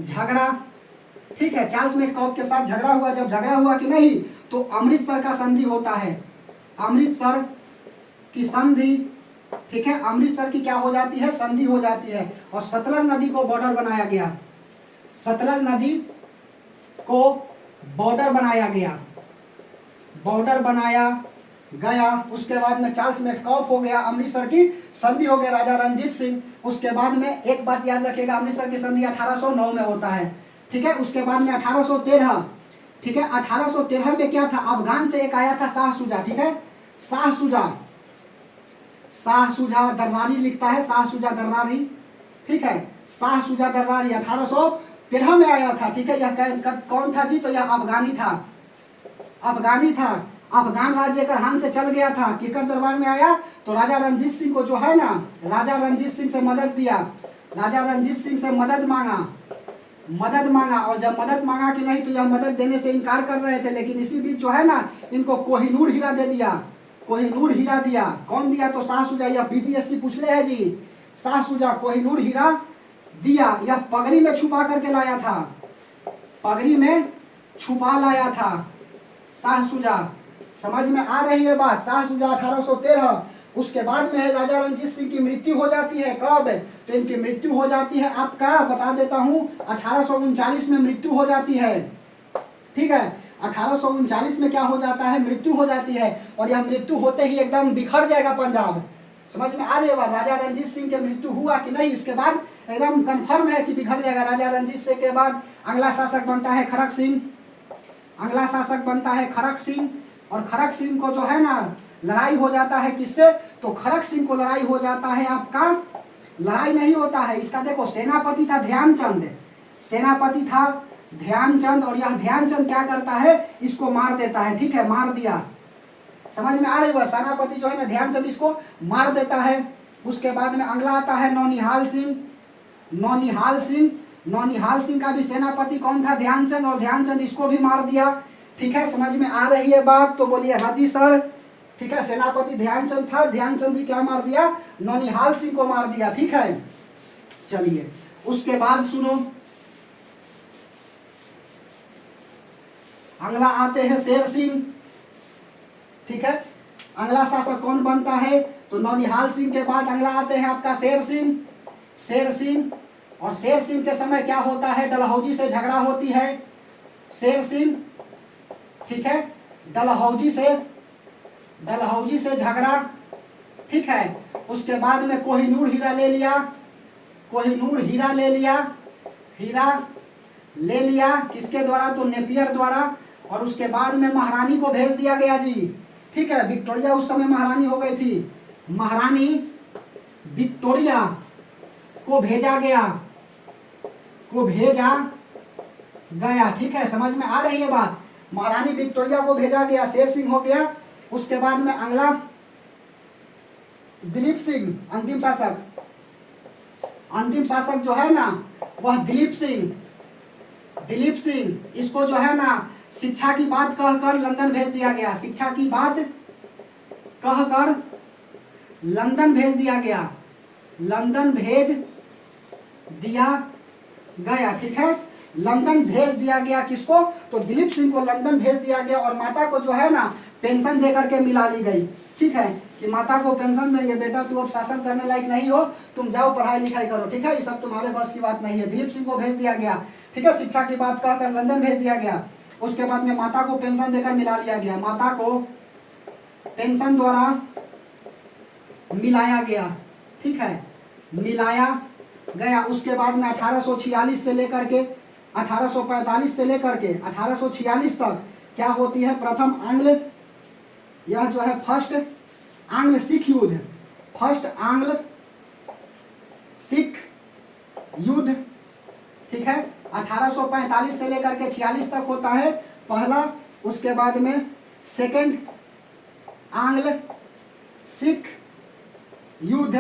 झगड़ा। ठीक है, चार्ल्स मेटकॉफ के साथ झगड़ा हुआ। जब झगड़ा हुआ कि नहीं तो अमृतसर का संधि होता है। अमृतसर की संधि, ठीक है, अमृतसर की क्या हो जाती है, संधि हो जाती है। और सतलज नदी को बॉर्डर बनाया गया। सतलज नदी को बॉर्डर बनाया गया, बॉर्डर बनाया गया। उसके बाद में चार्ल्स मेटकॉफ हो गया, अमृतसर की संधि हो गया राजा रंजीत सिंह। उसके बाद में एक बात याद रखिएगा, अमृतसर की संधि 1809 में होता है। ठीक है, उसके बाद में 1813, ठीक है, 1813 में क्या था, अफगान से एक आया था शाह शुजा। ठीक है, शाह शुजा दर्रारी लिखता है, शाह शुजा दर्रारी। ठीक है, शाह शुजा दर्रारी 1813 में आया था। ठीक है, यह कौन था जी, तो यह अफगानी था। अफगान राज्य करहान से चल गया था, किकर दरबार में आया तो राजा रंजीत सिंह को जो है ना, राजा रंजीत सिंह से मदद दिया। राजा रंजीत सिंह से मदद मांगा। और जब मदद मांगा कि नहीं तो यह मदद देने से इनकार कर रहे थे। लेकिन इसी बीच जो है ना इनको कोहिनूर हीरा दे दिया। कोहिनूर हीरा दिया। कौन दिया, तो शाह शुजा। यह बीपीएससी पूछ ले है जी, शाह शुजा कोहिनूर हीरा दिया। यह पगड़ी में छुपा करके लाया था, पगड़ी में छुपा लाया था शाह शुजा। समझ में आ रही है बात? शाह शुजा 1813। उसके बाद में है राजा रंजीत सिंह की मृत्यु हो जाती है। कब, तो इनकी मृत्यु हो जाती है आपका, बता देता हूं, 1839 में मृत्यु हो जाती है। ठीक है, 1839 में क्या हो जाता है, मृत्यु हो जाती है। और यह मृत्यु होते ही एकदम बिखर जाएगा पंजाब। समझ में आ रही है बात? राजा रंजीत सिंह की मृत्यु हुआ कि नहीं, इसके बाद एकदम कंफर्म है कि बिखर जाएगा। राजा रंजीत सिंह के बाद अगला शासक बनता है खड़क सिंह। अगला शासक बनता है खड़क सिंह। और खड़क सिंह को जो है ना लड़ाई हो जाता है किससे, तो खड़क सिंह को लड़ाई हो जाता है आपका, लड़ाई नहीं होता है इसका, देखो सेनापति था ध्यानचंद। सेनापति था ध्यानचंद। और यह ध्यानचंद क्या करता है, इसको मार देता है। ठीक है, मार दिया। समझ में आ रही है? सेनापति जो है ना ध्यानचंद इसको मार देता है। उसके बाद में अगला आता है नौनिहाल सिंह। नौनिहाल सिंह का भी सेनापति कौन था, ध्यानचंद। और ध्यानचंद इसको भी मार दिया। ठीक है, समझ में आ रही है बात? तो बोलिए हाँ जी सर। ठीक है, सेनापति ध्यानचंद था, ध्यानचंद भी क्या मार दिया, नौनिहाल सिंह को मार दिया। ठीक है, चलिए उसके बाद सुनो, अगला आते हैं शेर सिंह। ठीक है, अगला शासक कौन बनता है, तो नौनिहाल सिंह के बाद अगला आते हैं आपका शेर सिंह। और शेर सिंह के समय क्या होता है, डलहौजी से झगड़ा होती है शेर सिंह। ठीक है, डलहौजी से झगड़ा। ठीक है, उसके बाद में कोहिनूर हीरा ले लिया किसके द्वारा, तो नेपियर द्वारा। और उसके बाद में महारानी को भेज दिया गया जी। ठीक है, विक्टोरिया उस समय महारानी हो गई थी, महारानी विक्टोरिया को भेजा गया। ठीक है, समझ में आ रही है बात। महारानी विक्टोरिया को भेजा गया, शेर सिंह हो गया। उसके बाद में अगला दिलीप सिंह, अंतिम शासक जो है ना वह दिलीप सिंह, इसको जो है ना शिक्षा की बात कहकर लंदन भेज दिया गया। शिक्षा की बात कहकर लंदन भेज दिया गया, ठीक है। लंदन भेज दिया गया किसको? तो दिलीप सिंह को लंदन भेज दिया गया। और माता को जो है ना पेंशन देकर के मिला ली गई। ठीक है, कि माता को पेंशन देंगे, बेटा तू अब शासन करने लायक नहीं हो, तुम जाओ पढ़ाई लिखाई करो। ठीक है, ये सब तुम्हारे बस की बात नहीं है। दिलीप सिंह को भेज दिया गया। ठीक है, शिक्षा की बात कहकर लंदन भेज दिया गया। उसके बाद में माता को पेंशन देकर मिला लिया गया, माता को पेंशन द्वारा मिलाया गया। ठीक है, मिलाया गया। उसके बाद में 1846 से लेकर के 1845 से लेकर के 1846 तक क्या होती है? प्रथम आंग्ल, यह जो है फर्स्ट आंग्ल सिख युद्ध। ठीक है, 1845 से लेकर के 46 तक होता है पहला। उसके बाद में सेकंड आंग्ल सिख युद्ध,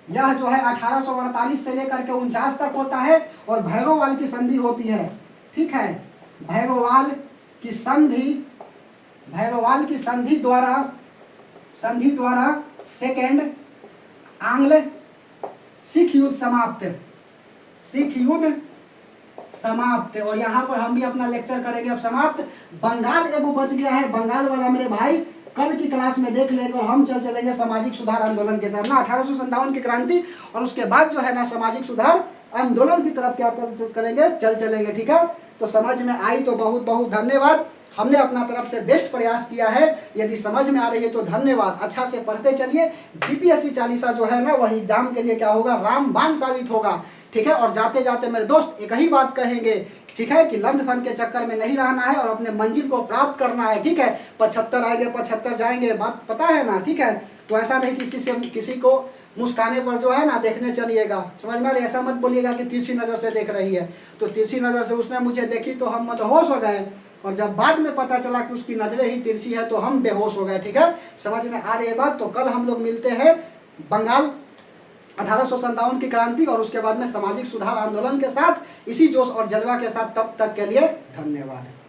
यह जो है 1848 से लेकर के 49 तक होता है। और भैरोवाल की संधि होती है। ठीक है, भैरोवाल की संधि द्वारा सेकंड आंग्ल सिख युद्ध समाप्त। और यहाँ पर हम भी अपना लेक्चर करेंगे अब समाप्त। बंगाल एगो बच गया है, बंगाल वाला मेरे भाई कल की क्लास में देख लेंगे। और हम चलेंगे सामाजिक सुधार आंदोलन की तरफ ना, 1857 की क्रांति और उसके बाद जो है ना सामाजिक सुधार आंदोलन की तरफ क्या करेंगे, चलेंगे। ठीक है, तो समझ में आई तो बहुत बहुत धन्यवाद। हमने अपना तरफ से बेस्ट प्रयास किया है। यदि समझ में आ रही है तो धन्यवाद। अच्छा से पढ़ते चलिए। बीपीएससी 40 जो है ना वह एग्जाम के लिए क्या होगा, रामबाण साबित होगा। ठीक है, और जाते जाते मेरे दोस्त एक ही बात कहेंगे, ठीक है, कि लंड फंड के चक्कर में नहीं रहना है और अपने मंजिल को प्राप्त करना है। ठीक है, 75 आएंगे 75 जाएंगे, बात पता है ना। ठीक है, तो ऐसा नहीं किसी को मुस्काने पर जो है ना देखने चलिएगा। समझ में आ रही? ऐसा मत बोलिएगा कि तिरछी नज़र से देख रही है, तो तिरछी नज़र से उसने मुझे देखी तो हम मदहोश हो गए। और जब बाद में पता चला कि उसकी नजरें ही तिरछी है तो हम बेहोश हो गए। ठीक है, समझ में आ रही है बात। तो कल हम लोग मिलते हैं बंगाल 1857 की क्रांति और उसके बाद में सामाजिक सुधार आंदोलन के साथ, इसी जोश और जज्बा के साथ। तब तक के लिए धन्यवाद।